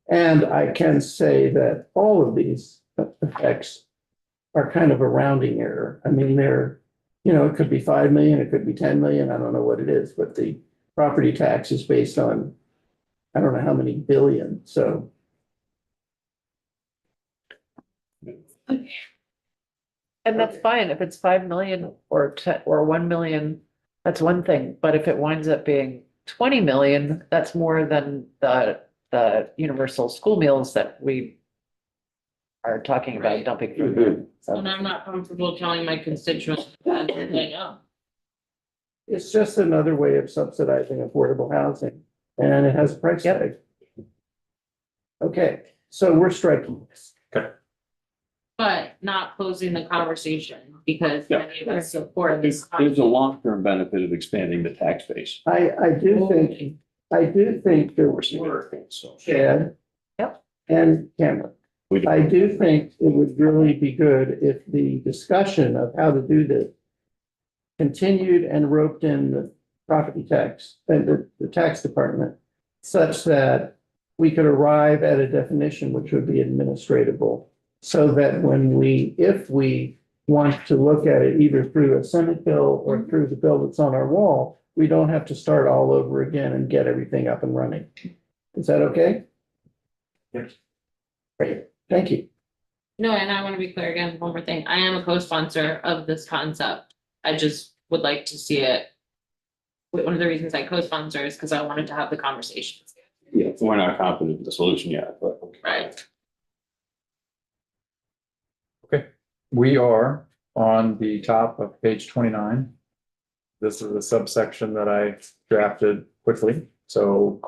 And I can say that all of these effects are kind of a rounding error. I mean, it could be 5 million, it could be 10 million, I don't know what it is, but the property tax is based on, I don't know how many billion, so. And that's fine. If it's 5 million or 10 or 1 million, that's one thing. But if it winds up being 20 million, that's more than the universal school meals that we are talking about dumping. So And I'm not comfortable telling my constituents that they know. It's just another way of subsidizing affordable housing, and it has a price tag. Okay, so we're striking this. But not closing the conversation because many of us support this. There's a long-term benefit of expanding the tax base. I do think there was Chad. Yep. And Cameron. I do think it would really be good if the discussion of how to do this continued and roped in the property tax and the tax department such that we could arrive at a definition which would be administratable, so that if we want to look at it either through a Senate bill or through the bill that's on our wall, we don't have to start all over again and get everything up and running. Is that okay? Yes. Great, thank you. No, and I want to be clear again, one more thing. I am a co-sponsor of this concept. I just would like to see it. One of the reasons I co-sponsor is because I wanted to have the conversations. Yeah, we're not confident in the solution yet, but. Right. We are on the top of page 29. This is a subsection that I drafted quickly, so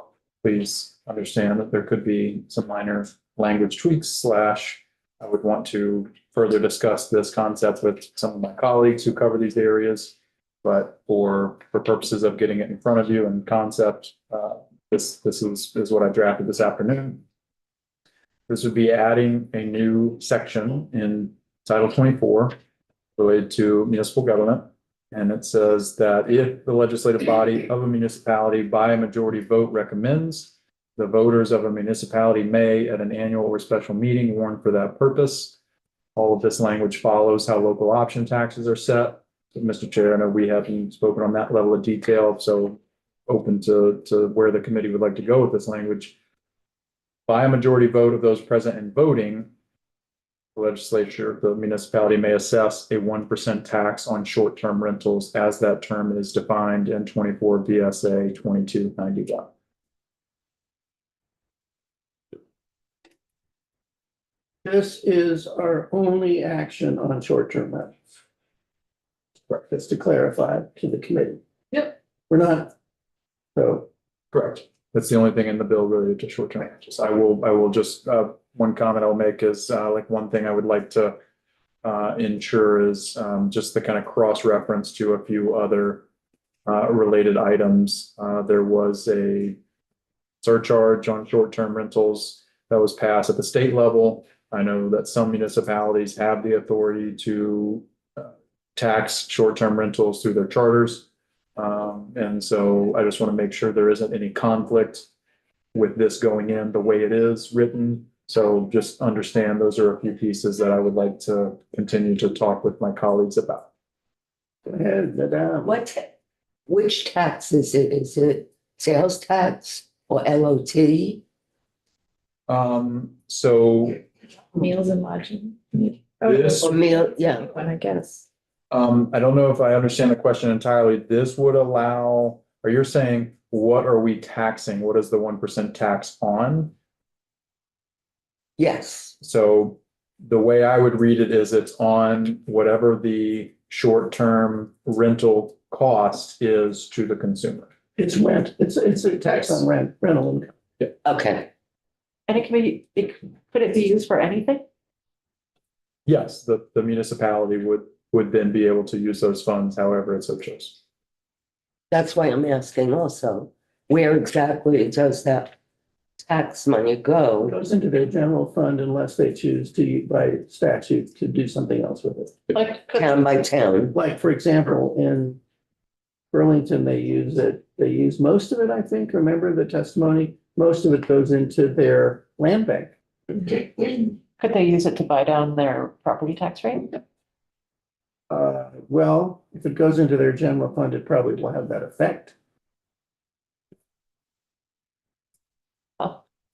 please understand that there could be some minor language tweaks / I would want to further discuss this concept with some of my colleagues who cover these areas. But for purposes of getting it in front of you and concept, this is what I drafted this afternoon. This would be adding a new section in Title 24 related to municipal government. And it says that if the legislative body of a municipality by a majority vote recommends, the voters of a municipality may at an annual or special meeting warn for that purpose. All of this language follows how local option taxes are set. So, Mr. Chair, I know we haven't spoken on that level of detail, so open to where the committee would like to go with this language. By a majority vote of those present and voting, the legislature, the municipality may assess a 1% tax on short-term rentals as that term is defined in 24 VSA 2291. This is our only action on short-term rentals. Just to clarify to the committee. Yep. We're not, so, Correct. That's the only thing in the bill related to short-term rentals. I will just, one comment I'll make is, like, one thing I would like to ensure is, just the kind of cross-reference to a few other related items. There was a surcharge on short-term rentals that was passed at the state level. I know that some municipalities have the authority to tax short-term rentals through their charters. And so I just want to make sure there isn't any conflict with this going in the way it is written. So just understand those are a few pieces that I would like to continue to talk with my colleagues about. go ahead, Madam. Which tax is it? Is it sales tax or LOT? So Meals and lodging. this, Or meal, yeah. One, I guess. I don't know if I understand the question entirely. This would allow, or you're saying, what are we taxing? What is the 1% tax on? Yes, So the way I would read it is it's on whatever the short-term rental cost is to the consumer. It's rent, it's a tax on rental income. okay. And could it be used for anything? Yes, the municipality would then be able to use those funds however it so chose. That's why I'm asking also, where exactly does that tax money It go? goes into their general fund unless they choose to, by statute, to do something else with it. Like, Town by town? Like, for example, in Burlington, they use most of it, I think, remember the testimony? Most of it goes into their land bank. could they use it to buy down their property tax rate? Well, if it goes into their general fund, it probably will have that effect.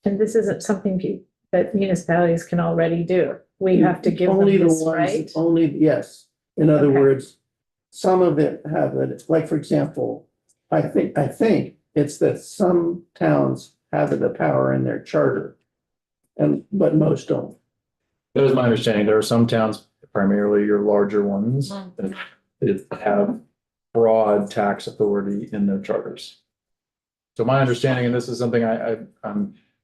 And this isn't something that municipalities can already do. We have to give them Only the this, ones, right? only, yes. In other Okay. words, some of it have it, like, for example, I think it's that some towns have the power in their charter. But most don't. That is my understanding. There are some towns, primarily your larger ones, that have broad tax authority in their charters. So my understanding, and this is something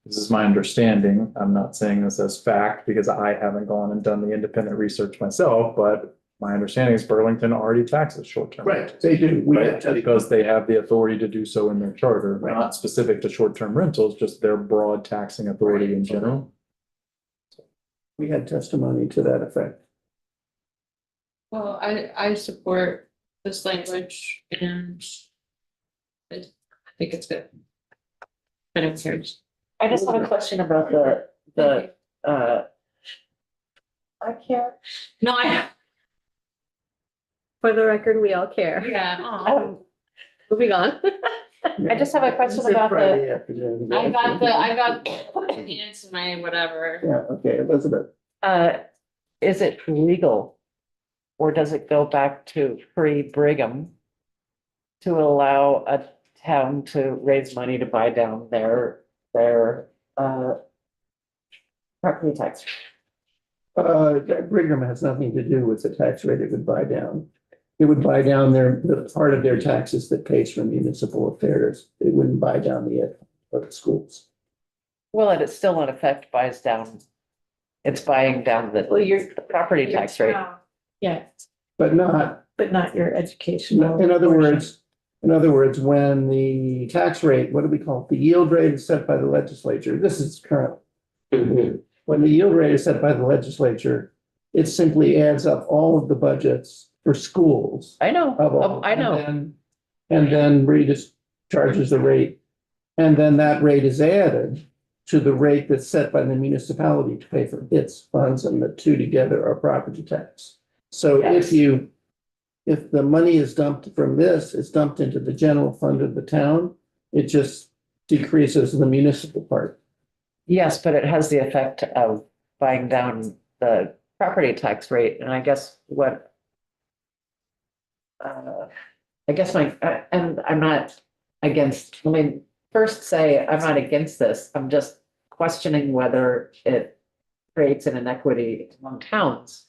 this is my understanding. I'm not saying this as fact because I haven't gone and done the independent research myself, but my understanding is Burlington already taxes short-term. They do. We Right, have because they have the authority to do so in their charter, Right. not specific to short-term rentals, just their broad taxing authority in general. we had testimony to that effect. Well, I support this language and I think it's good. But who cares? I just have a question about I can't. No, For the record, we all care. yeah, Moving on. I just have a question It's a about the, Friday afternoon. I got pants in my whatever. Yeah, okay, Elizabeth. is it legal? Or does it go back to pre-Brigham? To allow a town to raise money to buy down their property tax? Brigham has nothing to do with the tax rate it would buy down. It would buy down the part of their taxes that pays for municipal affairs. It wouldn't buy down the ed of the schools. Well, and it's still in effect buys down. It's buying down the property tax rate. Yeah, But not, but not your educational. in other words, when the tax rate, what do we call it? The yield rate is set by the legislature. This is current. Mhm. When the yield rate is set by the legislature, it simply adds up all of the budgets for schools. I know, of all, I know. And then Regis charges the rate. And then that rate is added to the rate that's set by the municipality to pay for its funds, and the two together are property tax. So Yes. if the money is dumped from this, it's dumped into the general fund of the town, it just decreases the municipal part. Yes, but it has the effect of buying down the property tax rate, and I guess what. I guess and I'm not against, let me first say, I'm not against this, I'm just questioning whether it creates an inequity among towns.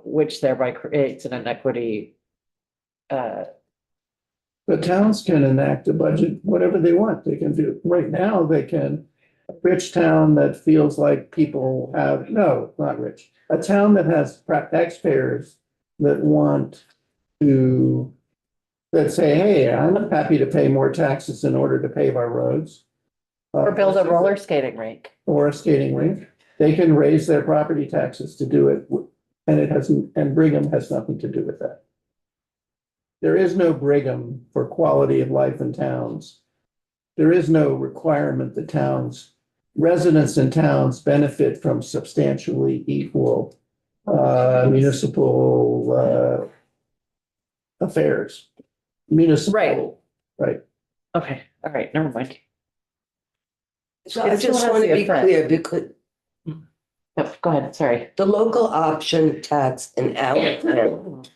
Which thereby creates an inequity. The towns can enact a budget, whatever they want, they can do, right now, they can. A rich town that feels like people have, no, not rich, a town that has taxpayers that want to. That say, hey, I'm happy to pay more taxes in order to pave our roads. Or build a roller skating rink. Or a skating rink, they can raise their property taxes to do it, and it hasn't, and Brigham has nothing to do with that. There is no Brigham for quality of life in towns. There is no requirement that residents in towns benefit from substantially equal municipal affairs. Municipal, right. Okay, all right, never mind. So I It still just has want to the be effect. clear because Yep, go ahead, sorry. the local option tax in our town,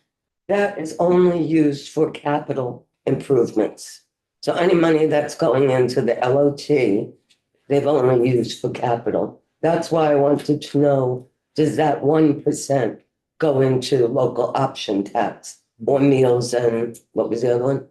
that is only used for capital improvements. So any money that's going into the LOT, they've only used for capital. That's why I wanted to know, does that 1% go into local option tax or meals and what was the other one?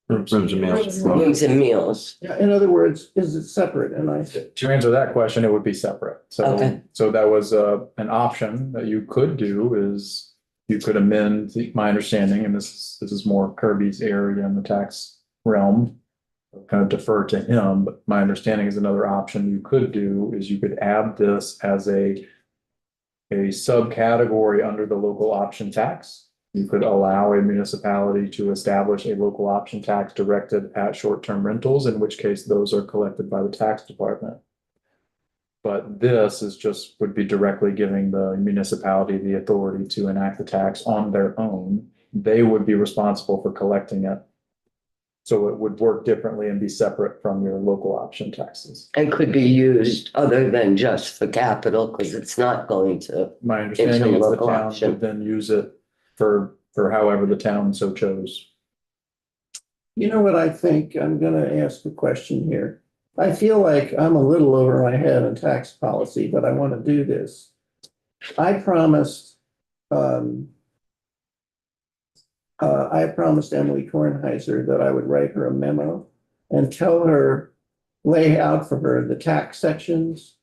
Rooms and meals. Rooms and meals. Yeah, in other words, is it separate? And I said, To answer that question, it would be separate. Okay. So that was an option that you could do is you could amend, my understanding, and this is more Kirby's area in the tax realm. Kind of defer to him, but my understanding is another option you could do is you could add this as a subcategory under the local option tax. You could allow a municipality to establish a local option tax directed at short-term rentals, in which case those are collected by the tax department. But this is just, would be directly giving the municipality the authority to enact the tax on their own. They would be responsible for collecting it. So it would work differently and be separate from your local option taxes. And could be used other than just for capital, because it's not going to. My understanding is the local town option. would then use it for however the town so chose. you know what I think? I'm gonna ask a question here. I feel like I'm a little over my head on tax policy, but I want to do this. I promised Emily Kornheiser that I would write her a memo and tell her, lay out for her the tax sections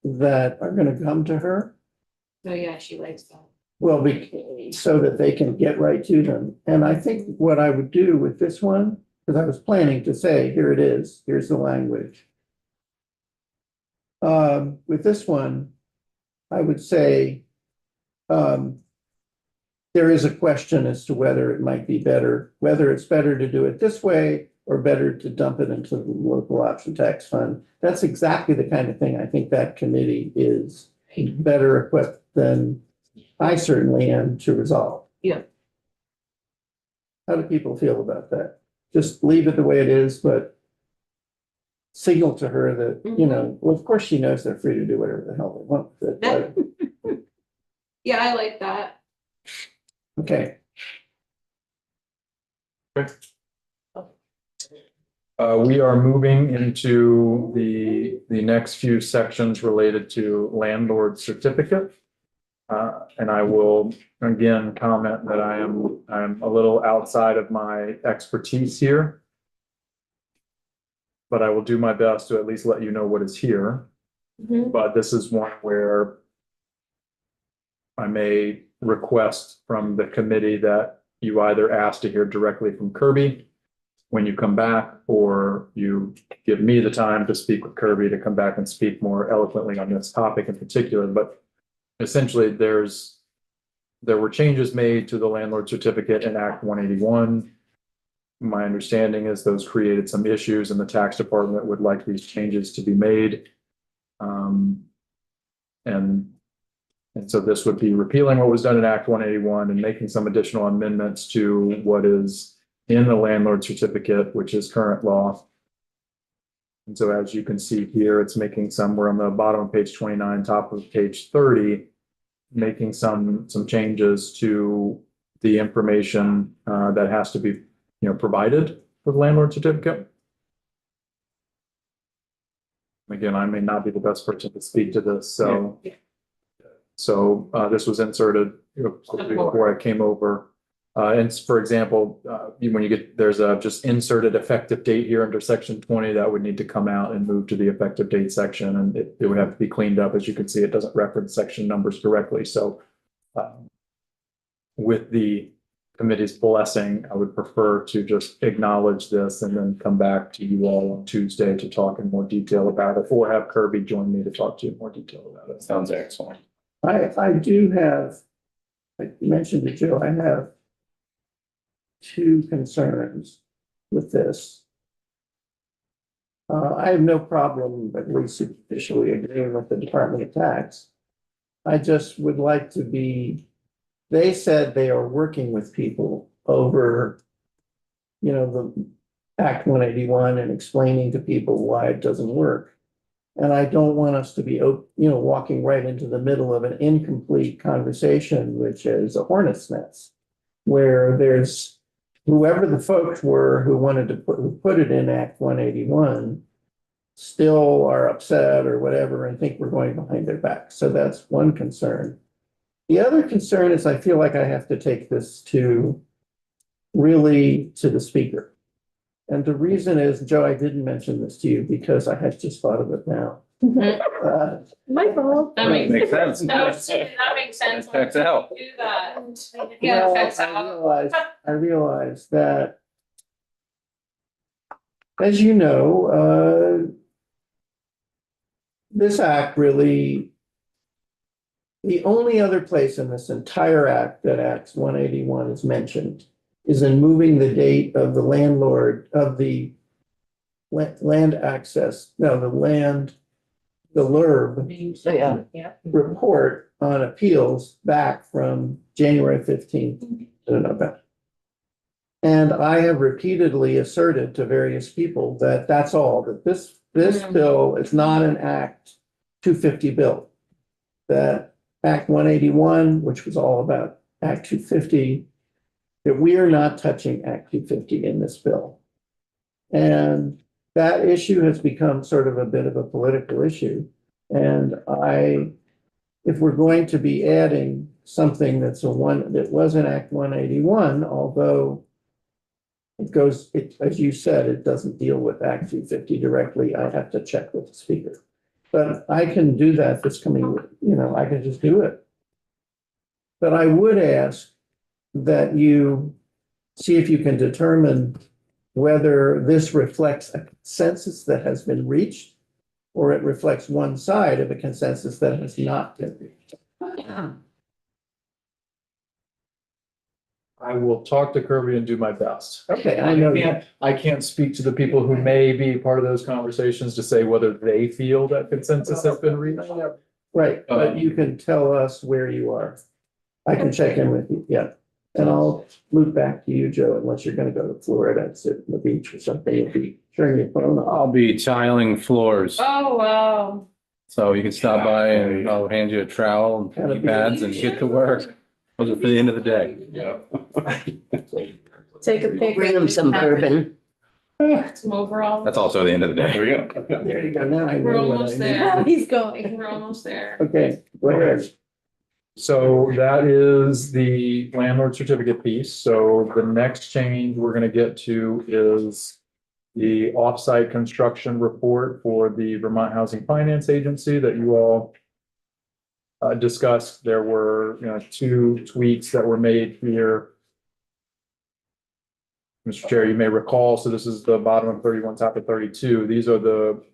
that are gonna come to her. So yeah, she likes that. Well, so that they can get right to them. And I think what I would do with this one, because I was planning to say, here it is, here's the language. With this one, I would say, there is a question as to whether it might be better, whether it's better to do it this way or better to dump it into the local option tax fund. That's exactly the kind of thing I think that committee is better equipped than I certainly am to resolve. Yeah. How do people feel about that? Just leave it the way it is, but signal to her that, you know, well, of course she knows they're free to do whatever the hell they want with it, but, Yeah, I like that. okay. We are moving into the next few sections related to landlord certificate. And I will again comment that I'm a little outside of my expertise here. But I will do my best to at least let you know what is here. But this is one where I may request from the committee that you either ask to hear directly from Kirby when you come back, or you give me the time to speak with Kirby to come back and speak more eloquently on this topic in particular. But essentially, there were changes made to the landlord certificate in Act 181. My understanding is those created some issues, and the tax department would like these changes to be made. And so this would be repealing what was done in Act 181 and making some additional amendments to what is in the landlord certificate, which is current law. And so as you can see here, it's making some, we're on the bottom of page 29, top of page 30, making some changes to the information that has to be, provided for the landlord certificate. Again, I may not be the best person to speak to this, so this was inserted before I came over. And for example, when you get, there's a just inserted effective date here under section 20, that would need to come out and move to the effective date section, and it would have to be cleaned up. As you can see, it doesn't reference section numbers correctly. So with the committee's blessing, I would prefer to just acknowledge this and then come back to you all on Tuesday to talk in more detail about it, or have Kirby join me to talk to you in more detail about it. Sounds excellent. I do have, I mentioned to Joe, I have two concerns with this. I have no problem, at least officially agreeing with the Department of Tax. I just would like to be, they said they are working with people over, you know, the Act 181 and explaining to people why it doesn't work. And I don't want us to be, you know, walking right into the middle of an incomplete conversation, which is a hornet's nest, where there's whoever the folks were who wanted to put it in Act 181 still are upset or whatever and think we're going behind their back. So that's one concern. The other concern is I feel like I have to take this to really to the speaker. And the reason is, Joe, I didn't mention this to you because I had just thought of it now. My fault. That Makes sense. That makes sense. Checks out. Do that. Yeah, Well, checks out. I realized that, as you know, this act really, the only other place in this entire act that Acts 181 is mentioned is in moving the date of the landlord of the land access, no, the land, the LURB Yeah. report on appeals back from January 15th to November. And I have repeatedly asserted to various people that that's all, that this bill is not an Act 250 bill. That Act 181, which was all about Act 250, that we are not touching Act 250 in this bill. And that issue has become sort of a bit of a political issue. And if we're going to be adding something that was in Act 181, although as you said, it doesn't deal with Act 250 directly, I have to check with the speaker. But I can do that this coming, I can just do it. But I would ask that you see if you can determine whether this reflects a consensus that has been reached, or it reflects one side of a consensus that has not been reached. I will talk to Kirby and do my best. Okay, I know that. I can't speak to the people who may be part of those conversations to say whether they feel that consensus has been reached. Right, but you can tell us where you are. I can check in with you, yeah. And I'll loop back to you, Joe, unless you're gonna go to Florida and sit on the beach or something. You'll be turning your phone off. I'll be tiling floors, Oh, wow. so you can stop by and I'll hand you a trowel and knee pads and get to work. Those are for the end of the day. Yeah. Take a picture. Bring them some bourbon. Some overall. That's also the end of the day. There we go. There you go, now I We're know what I almost need. there. He's going. We're almost there. Okay, go ahead. So that is the landlord certificate piece. So the next change we're gonna get to is the offsite construction report for the Vermont Housing Finance Agency that you all discussed. There were, 2 tweaks that were made here. Mr. Chair, you may recall, so this is the bottom of 31, top of 32. These are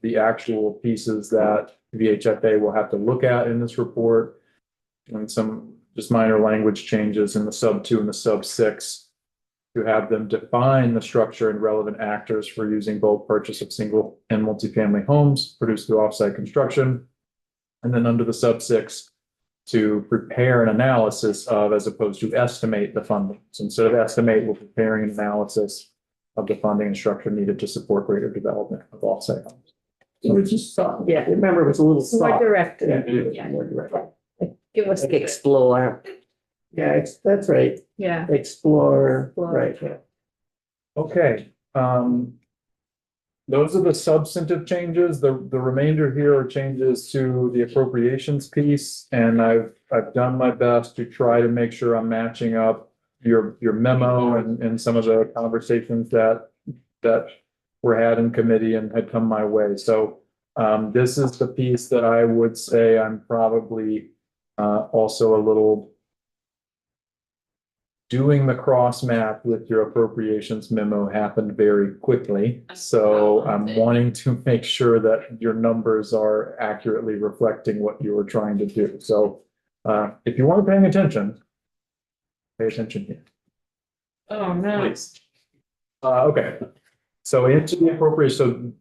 the actual pieces that VHFA will have to look at in this report. And some just minor language changes in the sub 2 and the sub 6 to have them define the structure and relevant actors for using bulk purchase of single and multifamily homes produced through offsite construction. And then under the sub 6 to prepare an analysis of, as opposed to estimate the funding. So instead of estimate, we're preparing an analysis of the funding and structure needed to support greater development of offsite homes. So we just saw, yeah, remember it was a little More soft. directed. Yeah, more direct. Give us, Like explore. Yeah, that's right. yeah. Explore, Explore. right, yeah. Okay, those are the substantive changes. The remainder here are changes to the appropriations piece. And I've done my best to try to make sure I'm matching up your memo and some of the conversations that were had in committee and had come my way. So this is the piece that I would say I'm probably also a little doing the cross math with your appropriations memo happened very quickly. So I'm wanting to make sure that your numbers are accurately reflecting what you were trying to do. So if you want to pay attention here. Oh, no. Please. Okay, so into the appropriation, so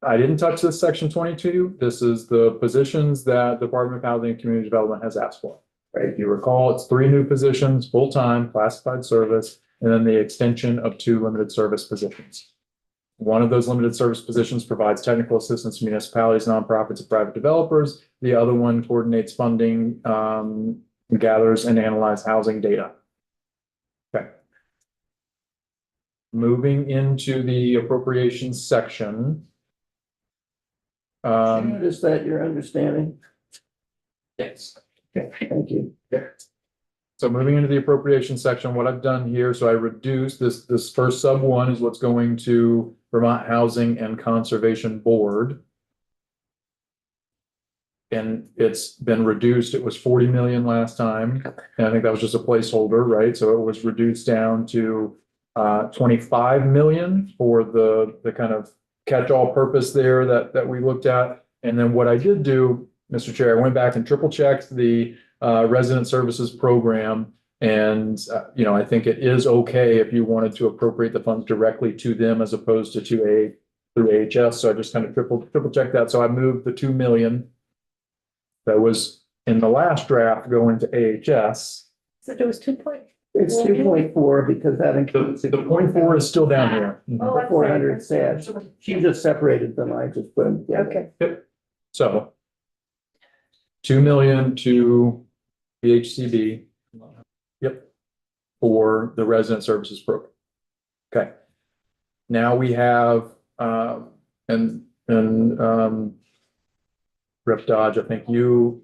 I didn't touch this section 22. This is the positions that the Department of Housing and Community Development has asked for. Right, if you recall, it's 3 new positions, full-time, classified service, and then the extension of 2 limited service positions. One of those limited service positions provides technical assistance to municipalities, nonprofits, and private developers. The other one coordinates funding, gathers and analyzes housing data. Okay. Moving into the appropriations section. Is that your understanding? Yes. Okay, thank you. So moving into the appropriation section, what I've done here, so I reduced this first sub 1 is what's going to Vermont Housing and Conservation Board. And it's been reduced. It was 40 million last time. And I think that was just a placeholder, right? So it was reduced down to 25 million for the kind of catch-all purpose there that we looked at. And then what I did do, Mr. Chair, I went back and triple checked the resident services program. And, you know, I think it is okay if you wanted to appropriate the funds directly to them as opposed to through AHS. So I just kind of triple checked that. So I moved the 2 million that was in the last draft going to AHS. So it was 2 point. It's 2.4 because that includes. The 0.4 is still down here. Oh, I'm sorry. 400 said. She just separated them. I just put them together. Okay. So 2 million to VHCB. Yep. For the resident services program. Okay. Now we have, Rep Dodge, I think you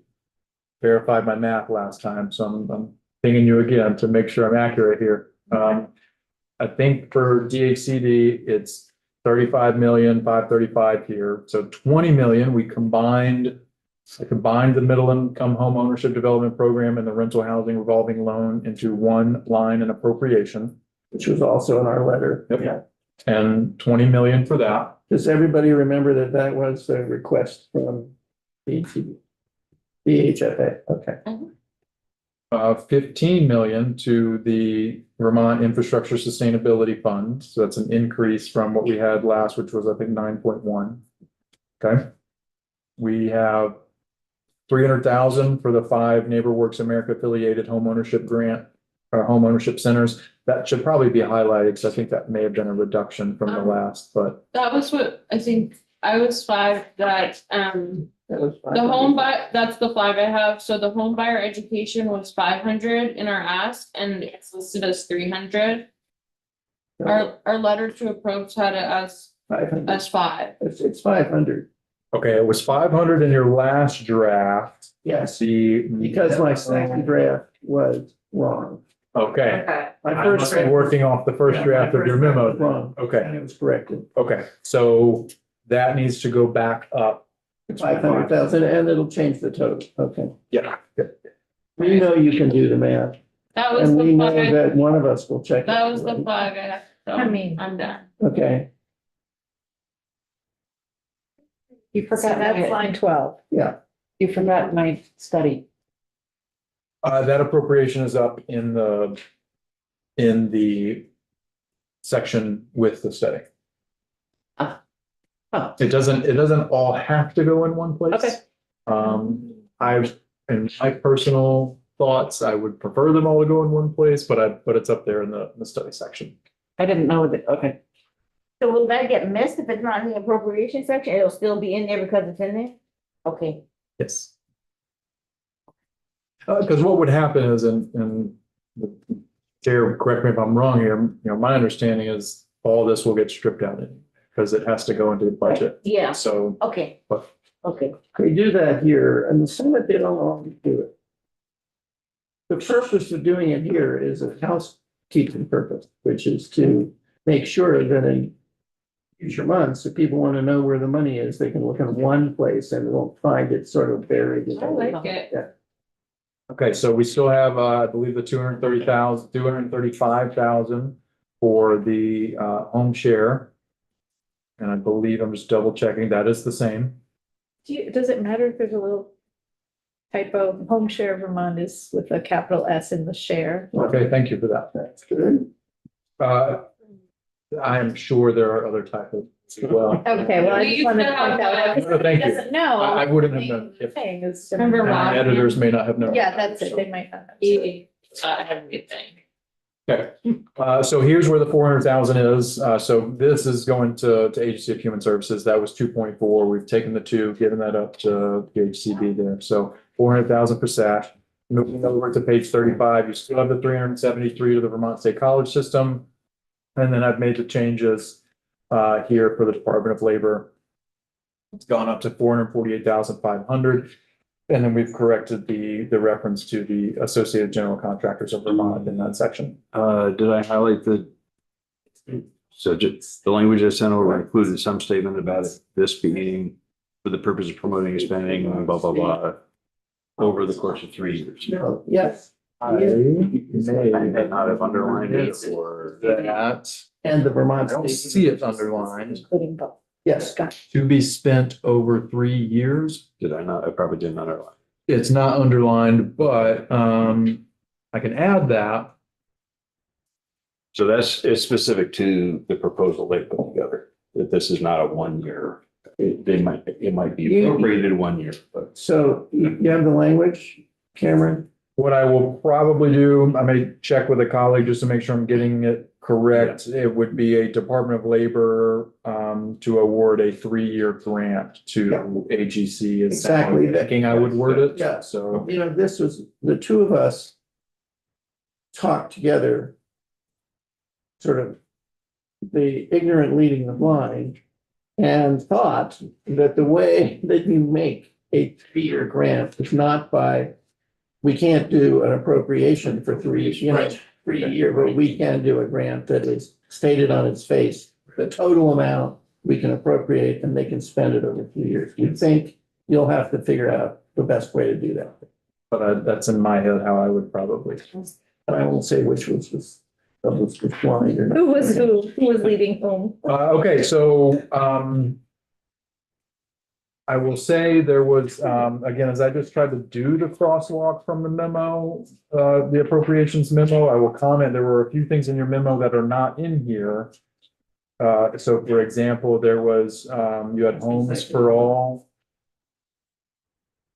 verified my math last time, so I'm pinging you again to make sure I'm accurate here. I think for DHCD, it's 35,535,000 here. So 20 million, I combined the middle income home ownership development program and the rental housing revolving loan into one line in appropriation. Which was also in our letter. Yep. Yeah. And 20 million for that. Does everybody remember that was the request from the HFA? Okay. 15 million to the Vermont Infrastructure Sustainability Fund. So that's an increase from what we had last, which was I think 9.1. Okay. We have 300,000 for the 5 NeighborWorks America affiliated homeownership grant or homeownership centers. That should probably be highlighted because I think that may have been a reduction from the last, but That was what I think I was 5 that, That was fine. the home buy, that's the 5 I have. So the home buyer education was 500 in our ask and it's listed as 300. Our letter to approach had it as 500. 5. It's 500. okay, it was 500 in your last draft. Yes, The because my second draft was wrong. okay, My I first must be draft. working off the first Yeah, draft my of your first draft memo. was wrong, Okay, and it was corrected. okay, so that needs to go back up. 500,000 and it'll change the total. Okay. Yeah. We know you can do the math That was and we the know 5. that one of us will check. That it, was the right? 5 I have. So I mean- I'm done. Okay, You So forgot that's my, line 12. yeah. you forgot my study. That appropriation is up in the section with the study. Oh, It doesn't all have to go in one place. Okay. In my personal thoughts, I would prefer them all to go in one place, but it's up there in the study section. I didn't know that, okay. So will that get missed if it's not in the appropriation section? It'll still be in there because it's in there? Okay. Yes. Because what would happen is, and the chair, correct me if I'm wrong here, you know, my understanding is all this will get stripped out in because it has to go into the budget. Yeah, So, okay. But- Okay. They do that here and the Senate, they don't always do it. The purpose of doing it here is a House teaching purpose, which is to make sure that in future months, if people want to know where the money is, they can look in one place and won't find it sort of buried. in I like it. Yeah. Okay, so we still have, I believe the 235,000 for the, home share. And I believe I'm just double checking, that is the same. Does it matter if there's a little typo? Home Share Vermont is with a capital S in the share. Okay, thank you for that. That's good. I am sure there are other typos as well. Okay, well, I We just used wanted to to point have that out. that. No, thank you. Doesn't know. I wouldn't have known if- Thing is. Remember And Rob? editors may not have known. Yeah, that's it. They might not. Everything. Okay, so here's where the 400,000 is. So this is going to Agency of Human Services. That was 2.4. We've taken the 2, given that up to the HCB there. So 400,000 for SASH. Moving over to page 35, you still have the 373 to the Vermont State College System. And then I've made the changes here for the Department of Labor. It's gone up to 448,500. And then we've corrected the reference to the Associated General Contractors of Vermont in that section. Did I highlight the? So just the language I sent over included some statement about it, this being for the purpose of promoting spending, blah, blah, blah. Over the course of 3 years. No, yes, I may Not have underlined it or. that, and the I Vermont don't State. see it underlined, Including both. Yes, to be spent over 3 years. Did I not? I probably didn't underline. It's not underlined, but I can add that. So it's specific to the proposal they put together, that this is not a 1 year. It might be appropriated 1 year, but. so you have the language, Cameron? What I will probably do, I may check with a colleague just to make sure I'm getting it correct. It would be a Department of Labor to award a 3-year grant to AGC is Exactly. thinking I would word it. Yeah. So, You know, this was, the two of us talked together, sort of the ignorant leading the blind, and thought that the way that you make a 3-year grant is not by, we can't do an appropriation for 3 year, but we can do a grant that is stated on its face, the total amount we can appropriate, and they can spend it over 3 years. We think you'll have to figure out the best way to do that. but that's in my head how I would probably. And I won't say which was blind or not. Who was leading whom? Okay, so I will say there was, again, as I just tried to do the crosswalk from the memo, the appropriations memo, I will comment, there were a few things in your memo that are not in here. So for example, there was, you had homes for all.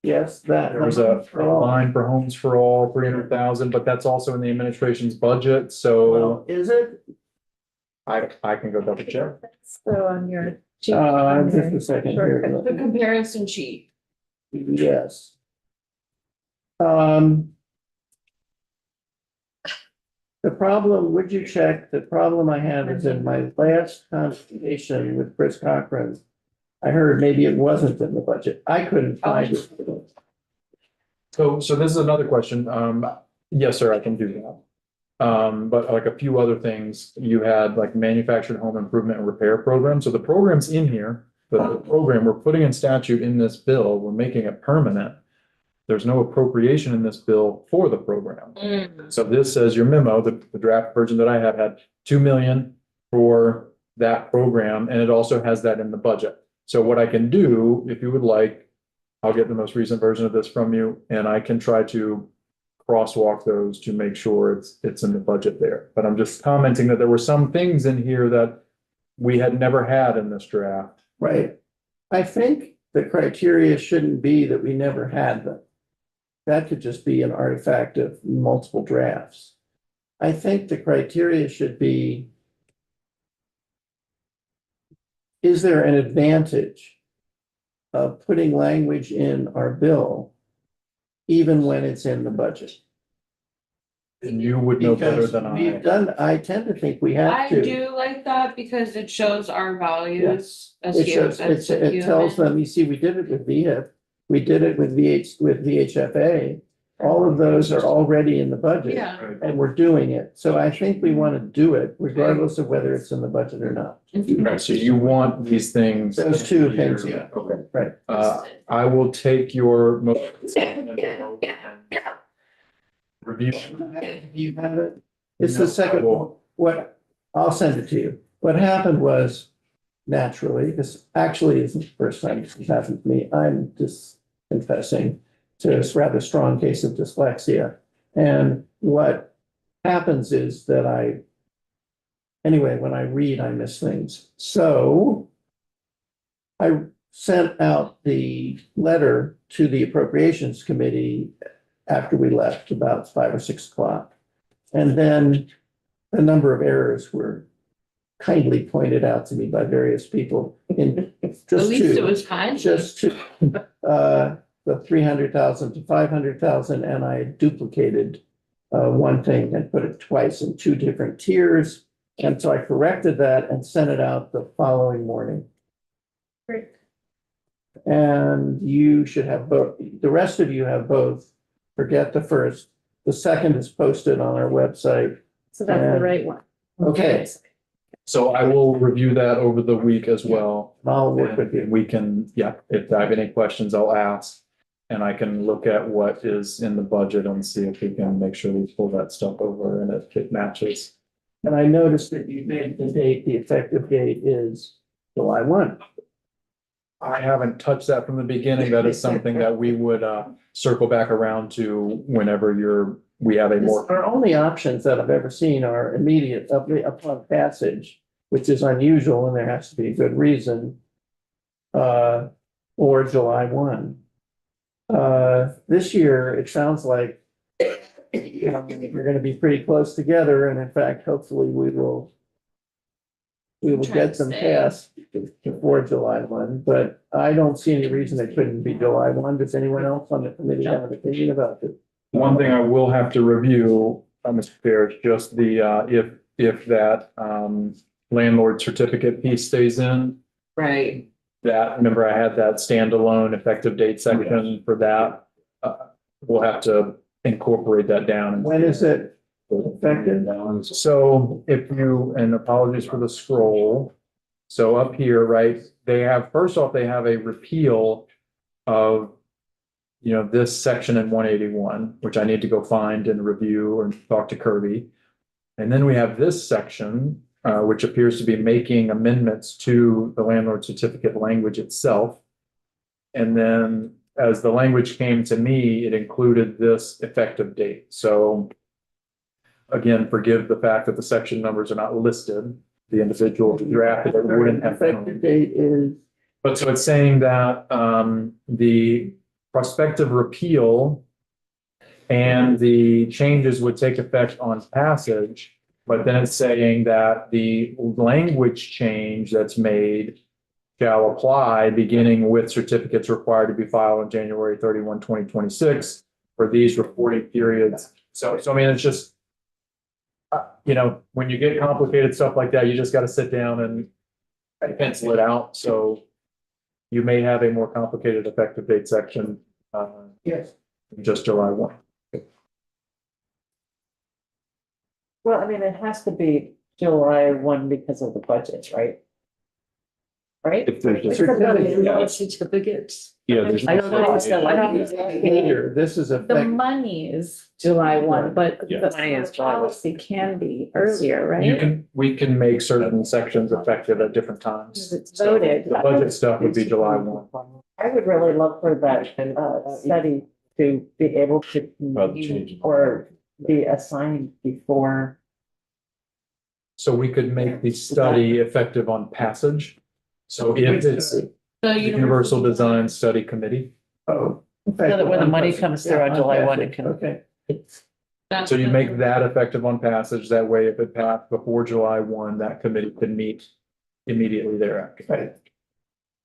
Yes, that. There was a line for homes for all, 300,000, but that's also in the administration's budget, so Well, is it? I can go double check. So on your. sheet, Just a second here. Shortcut. The comparison sheet. Yes. The problem, would you check, the problem I have is in my last conversation with Chris Cochran, I heard maybe it wasn't in the budget. I couldn't find it. So this is another question. Yes, sir, I can do that. But like a few other things, you had like manufactured home improvement and repair program. So the program's in here, but the program we're putting in statute in this bill, we're making it permanent. There's no appropriation in this bill for the program. So this says your memo, the draft version that I have had 2 million for that program, and it also has that in the budget. So what I can do, if you would like, I'll get the most recent version of this from you, and I can try to crosswalk those to make sure it's in the budget there. But I'm just commenting that there were some things in here that we had never had in this draft. Right. I think the criteria shouldn't be that we never had them. That could just be an artifact of multiple drafts. I think the criteria should be, is there an advantage of putting language in our bill even when it's in the budget? And you would know better Because than we've I. done, I tend to think we have I to. do like that because it shows our values as It humans. shows, it tells them, you see, we did it with VHIP, we did it with VHFA, All of those are already in the budget. Yeah. And we're doing it. So I think we want to do it regardless of whether it's in the budget or not. Right, so you want these things. Those two things, yeah. Okay. Right. I will take your review. You have it? It's the second one. What, I'll send it to you. What happened was naturally, this actually isn't the first time this has happened to me. I'm just confessing to a rather strong case of dyslexia. And what happens is that anyway, when I read, I miss things. So I sent out the letter to the Appropriations Committee after we left, about 5 or 6 o'clock. And then a number of errors were kindly pointed out to me by various people in At just least it two, was fine. just two. The 300,000 to 500,000, and I duplicated one thing and put it twice in 2 different tiers. And so I corrected that and sent it out the following morning. Great. And you should have both. The rest of you have both. Forget the first. The second is posted on our website. So that's the right one. Okay. So I will review that over the week as well. I'll work with you. And we can, yeah, if I have any questions, I'll ask. And I can look at what is in the budget and see if we can make sure we pull that stuff over and it matches. And I noticed that you made the date, the effective date is July 1. I haven't touched that from the beginning. That is something that we would circle back around to whenever we have a more. Our only options that I've ever seen are immediate upon passage, which is unusual and there has to be a good reason. Or July 1. This year, it sounds like we're gonna be pretty close together, and in fact, hopefully we will Try get to them stay. passed before July 1, but I don't see any reason it couldn't be July 1. Does anyone else on the committee have an opinion about it? One thing I will have to review, Mr. Chair, is just the, if that, landlord certificate piece stays in. Right. That, remember I had that standalone effective date section for that. We'll have to incorporate that down. When is it effective? So if you, and apologies for the scroll. So up here, right, they have, first off, they have a repeal of, this section in 181, which I need to go find and review and talk to Kirby. And then we have this section, which appears to be making amendments to the landlord certificate language itself. And then as the language came to me, it included this effective date. So again, forgive the fact that the section numbers are not listed. The individual who drafted it wouldn't have Effective been. date is, But so it's saying that the prospective repeal and the changes would take effect on passage. But then it's saying that the language change that's made shall apply beginning with certificates required to be filed on January 31, 2026 for these reporting periods. So I mean, it's just, when you get complicated stuff like that, you just got to sit down and pencil it out. So you may have a more complicated effective date section, yes. just July 1. Well, I mean, it has to be July 1 because of the budget, right? Right? If there's a- Certificates. Yeah, there's. I don't know, it's the Here, this is The effective. money is July 1, but Yeah. the Money is July 1. policy can be earlier, right? We can make certain sections effective at different times. Because it's So voted. The budget stuff would be July 1. I would really love for that study to be able to About the change. or be assigned before. So we could make the study effective on passage. So if it's The Universal Design Study Committee, Oh. So that when the money comes through on July 1, it can. Okay. so you make that effective on passage. That way, if it passed before July 1, that committee could meet immediately thereafter. Right.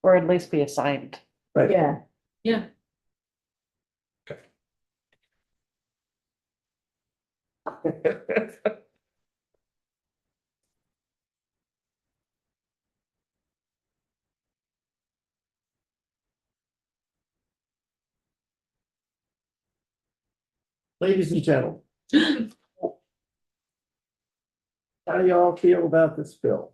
Or at least be assigned. Right. Yeah. Yeah. Ladies and gentlemen. How do y'all feel about this bill?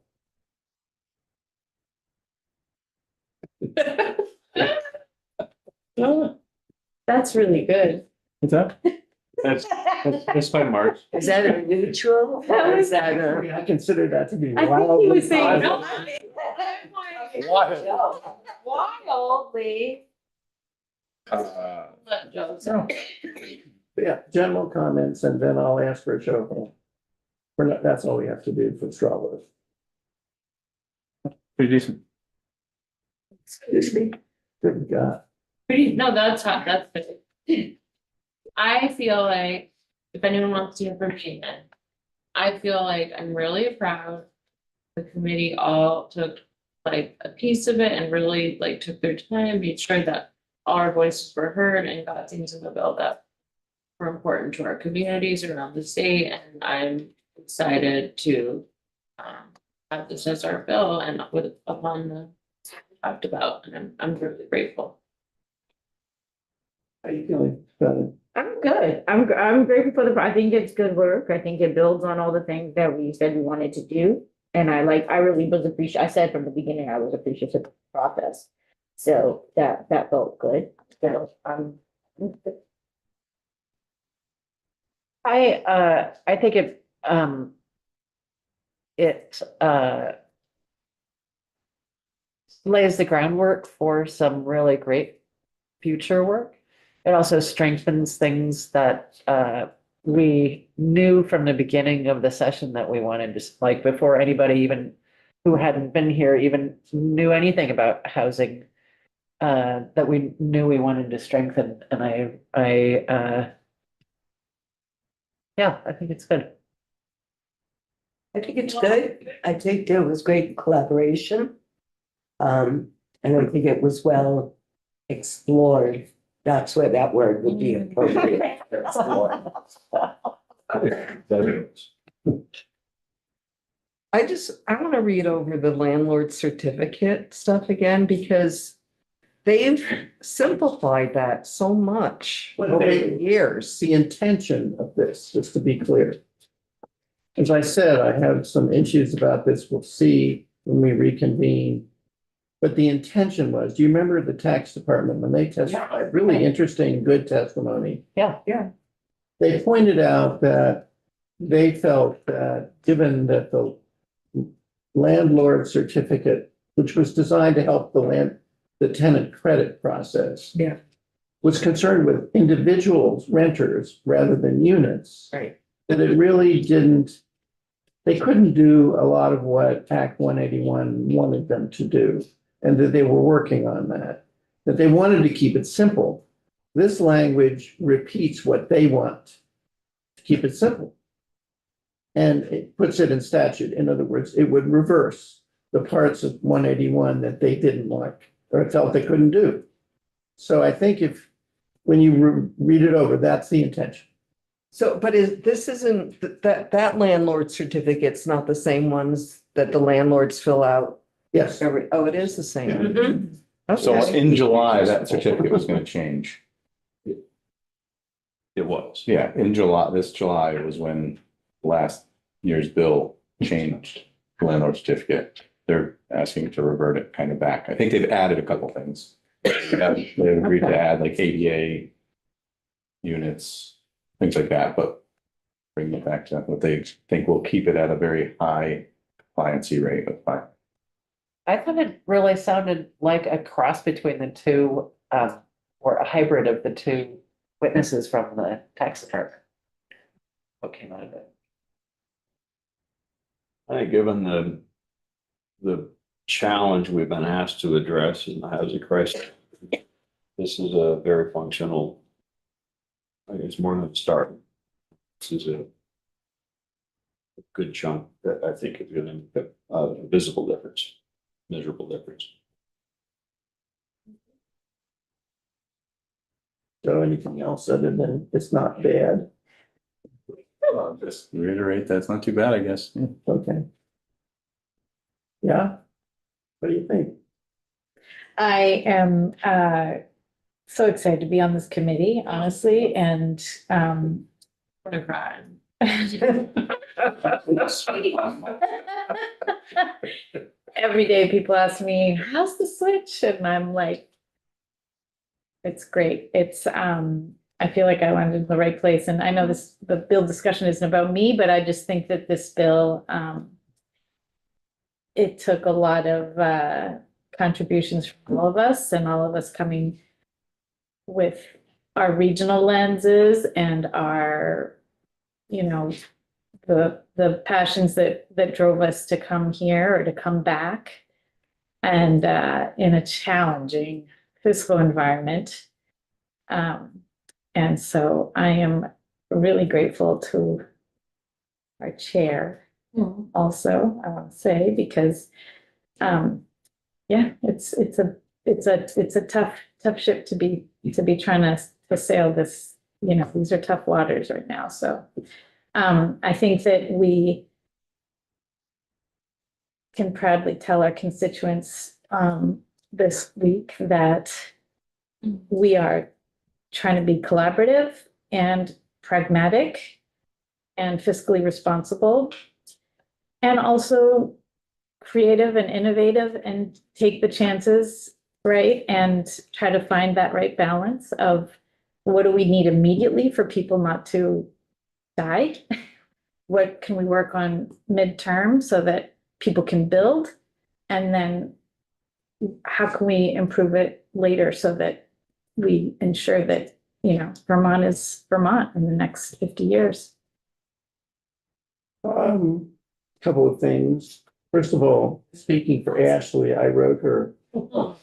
That's really good. What's that? That's by March. Is that a neutral? That Or was- is that a? I consider that to be I think he wildly was saying. positive. Wildly. Let Joe So, yeah, general comments, and then I'll ask for a show of hands. That's all we have to do for straw vote. Pretty decent. Excuse me. Good God. pretty, no, that's hot, that's good. I feel like, if anyone wants to hear from me then, I feel like I'm really proud. The committee all took like a piece of it and really like took their time, made sure that all our voices were heard and got things in the bill that were important to our communities around the state, and I'm excited to have this as our bill and with upon the talked about, and I'm really grateful. How you feeling about it? I'm good. I'm grateful for I think it's good work. I think it builds on all the things that we said we wanted to do. And I really was I said from the beginning, I was appreciative of the process. So that felt good. So I think it lays the groundwork for some really great future work. It also strengthens things that we knew from the beginning of the session that we wanted to, like, before anybody even who hadn't been here even knew anything about housing, that we knew we wanted to strengthen. And yeah, I think it's good. I think it's good. I think there was great collaboration. And I think it was well explored. That's where that word would be appropriate. Explored. I want to read over the landlord certificate stuff again because they've simplified that so much Well, over they- the years. The intention of this, just to be clear. As I said, I have some issues about this. We'll see when we reconvene. But the intention was, do you remember the tax department when they testified? Really interesting, good testimony. Yeah. They pointed out that they felt that given that the landlord certificate, which was designed to help the tenant credit process. Yeah. Was concerned with individuals, renters, rather than units. Right. That it really they couldn't do a lot of what Act 181 wanted them to do. And that they were working on that they wanted to keep it simple. This language repeats what they want, to keep it simple. And it puts it in statute. In other words, it would reverse the parts of 181 that they didn't like or felt they couldn't do. So I think when you read it over, that's the intention. So, but isn't that landlord certificate's not the same ones that the landlords fill out? Yes. Oh, it is the same. Mhm. So Okay. in July, that certificate was gonna change. It was. Yeah, in July, this July was when last year's bill changed the landlord certificate. They're asking to revert it kind of back. I think they've added a couple things. They've agreed to add like ADA units, things like that, but bring it back to what they think will keep it at a very high compliancy rate of 5. I thought it really sounded like a cross between the two, or a hybrid of the two witnesses from the tax department. What came out of it? I think given the challenge we've been asked to address in the housing crisis, this is a very functional. I think it's more than a start. This is a good chunk that I think is going to make a visible difference, measurable difference. So anything else other than it's not bad? Just reiterate, that's not too bad, I guess. Yeah. Okay. Yeah? What do you think? I am so excited to be on this committee, honestly, and, I'm gonna cry. every day people ask me, how's the switch? And I'm like, it's great. It's, I feel like I landed in the right place. And I know the bill discussion isn't about me, but I just think that this bill, it took a lot of, contributions from all of us and all of us coming with our regional lenses and our, you know, the passions that drove us to come here or to come back. And in a challenging fiscal environment. And so I am really grateful to our chair also, I want to say, because yeah, it's a tough ship to be trying to sail this, you know, these are tough waters right now. So I think that we can proudly tell our constituents this week that we are trying to be collaborative and pragmatic and fiscally responsible, and also creative and innovative and take the chances, right? And try to find that right balance of what do we need immediately for people not to die? What can we work on midterm so that people can build? And then how can we improve it later so that we ensure that, you know, Vermont is Vermont in the next 50 years? Couple of things. First of all, speaking for Ashley, I wrote her. We'll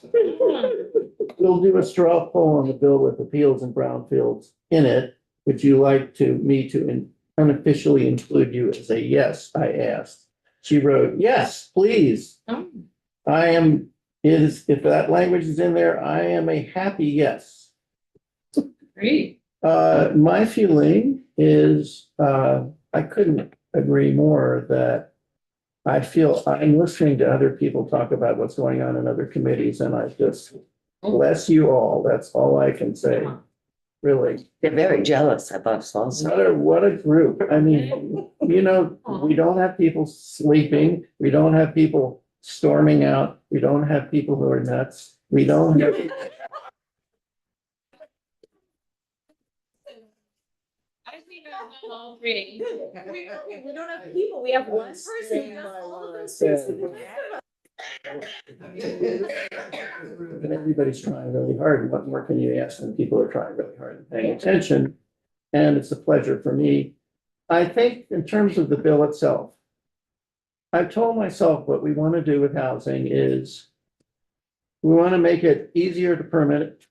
do a straw poll on the bill with appeals and brownfields in it. Would you like me to unofficially include you as a yes? I asked. She wrote, yes, please. If that language is in there, I am a happy yes. Great. My feeling is, I couldn't agree more that I feel I'm listening to other people talk about what's going on in other committees, and I just bless you all. That's all I can say. Really. They're very jealous of us also. What a group. I mean, you know, we don't have people sleeping. We don't have people storming out. We don't have people who are nuts. We don't have. I think I've done all three. We don't have people, we have one person. who does all of those things. And everybody's trying really hard. And what more can you ask when people are trying really hard and paying attention? And it's a pleasure for me. I think in terms of the bill itself, I've told myself what we want to do with housing is we want to make it easier to permit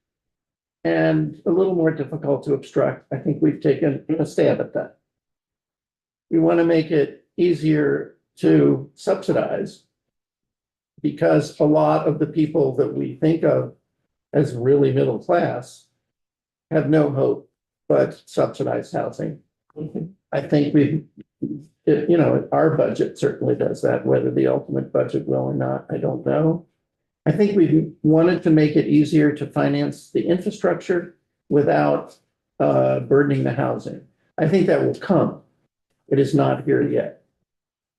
and a little more difficult to obstruct. I think we've taken a stab at that. We want to make it easier to subsidize because a lot of the people that we think of as really middle class have no hope but subsidized housing. I think our budget certainly does that. Whether the ultimate budget will or not, I don't know. I think we wanted to make it easier to finance the infrastructure without burdening the housing. I think that will come. It is not here yet.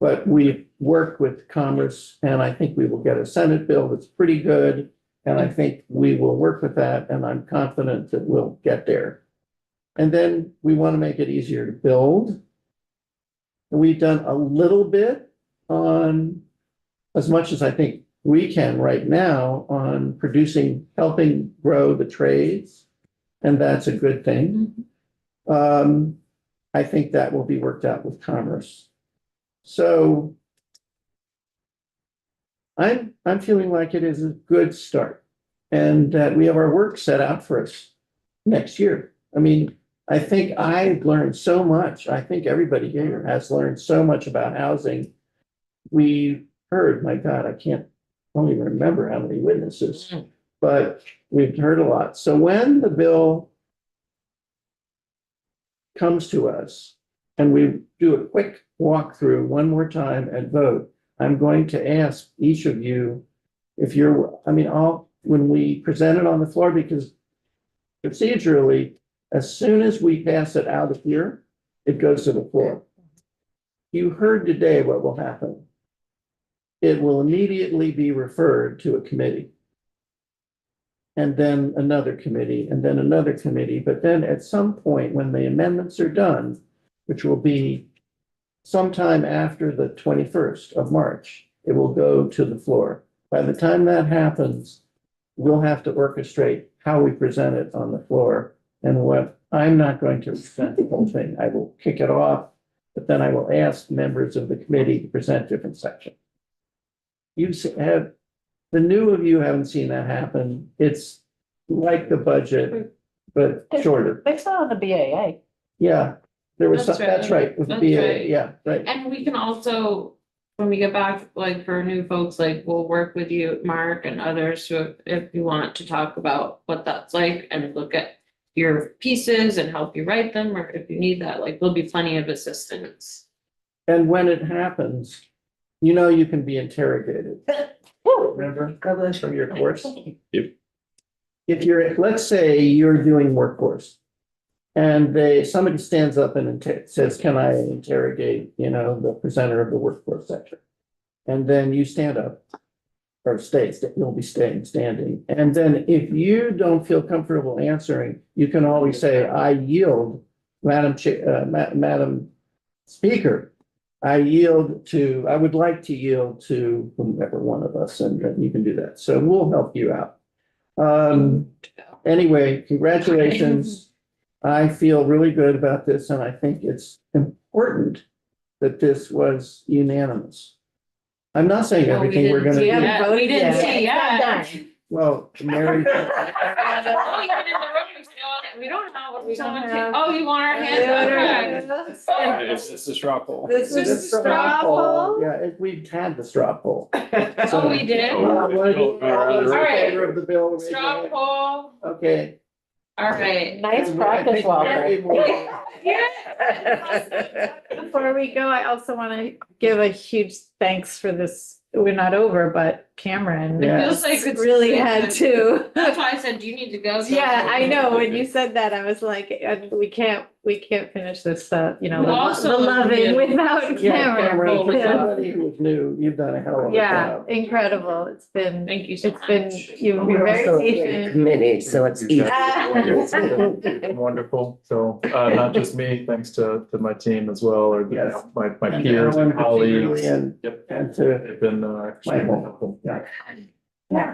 But we've worked with Commerce, and I think we will get a Senate bill that's pretty good. And I think we will work with that, and I'm confident that we'll get there. And then we want to make it easier to build. And we've done a little bit on, as much as I think we can right now, on helping grow the trades. And that's a good thing. I think that will be worked out with Commerce. So I'm feeling like it is a good start and that we have our work set out for us next year. I mean, I think I've learned so much. I think everybody here has learned so much about housing. We heard, my God, I can't only remember how many witnesses, but we've heard a lot. So when the bill comes to us and we do a quick walkthrough one more time and vote, I'm going to ask each of you if when we present it on the floor, because procedurally, as soon as we pass it out of here, it goes to the floor. You heard today what will happen. It will immediately be referred to a committee. And then another committee, and then another committee, but then at some point, when the amendments are done, which will be sometime after the 21st of March, it will go to the floor. By the time that happens, we'll have to orchestrate how we present it on the floor. And what, I'm not going to present the whole thing. I will kick it off, but then I will ask members of the committee to present different sections. You have, the new of you haven't seen that happen. It's like the budget, but shorter. They saw on the BAA. Yeah, there was, That's that's right, with the That's BA, right. yeah, right. And we can also, when we get back, like for new folks, like we'll work with you, Mark and others, who, if you want to talk about what that's like and look at your pieces and help you write them, or if you need that, like there'll be plenty of assistance. And when it happens, you know, you can be interrogated. Remember from your course? Yep. If you're, let's say you're doing workforce. And somebody stands up and says, can I interrogate, you know, the presenter of the workforce section? And then you stand up. Or you'll be standing. And then if you don't feel comfortable answering, you can always say, I yield, Madam Speaker. I would like to yield to whomever one of us, and then you can do that. So we'll help you out. Anyway, congratulations. I feel really good about this, and I think it's important that this was unanimous. I'm not saying No, we everything we're didn't gonna see do. that. We didn't yet. see yet. Well, Mary, We don't have what we don't want to, have- oh, you want our hands? Okay. It's a straw poll. This This is is straw poll. yeah, we've had the straw poll. Oh, we did? All those in Alright. favor of the bill, raise your Straw hand. poll, Okay. all right. Nice And I practice, think Walter. Mary will- Before we go, I also want to give a huge thanks for this. We're not over, but Cameron Yeah. Feels like it's- really had to. That's why I said, do you need to go? Yeah, I know. When you said that, I was like, we can't finish this, you know, You also the loving look without Yeah, Cameron, for Cameron. somebody who was new, you've done a hell of a Yeah, job. incredible. It's been, Thank you so it's been, much. you've been very patient. Committee, so it's easy. Wonderful. So, not just me, thanks to my team as well, or you know, Yes. my And peers Alan and colleagues. particularly, Yep. And to They've been, extremely Michael. helpful. Yeah.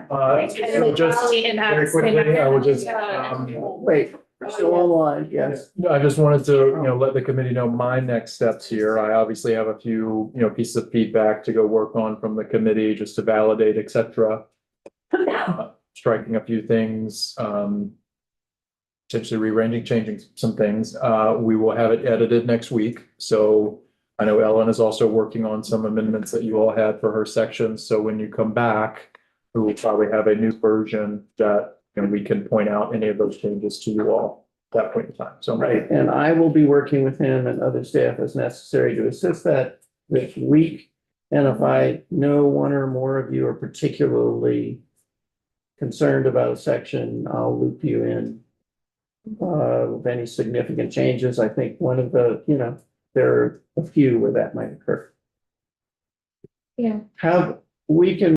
So just very quickly, I will just, Wait, we're still online, yes. No, I just wanted to, you know, let the committee know my next steps here. I obviously have a few, you know, pieces of feedback to go work on from the committee, just to validate, et cetera. Striking a few things, potentially rearranging, changing some things. We will have it edited next week. So I know Ellen is also working on some amendments that you all had for her section. So when you come back, we will probably have a new version that, you know, we can point out any of those changes to you all at that point in time. So. Right, and I will be working with him and other staff as necessary to assist that this week. And if I know one or more of you are particularly concerned about a section, I'll loop you in with any significant changes. I think one of the, you know, there are a few where that might occur. Yeah. How we can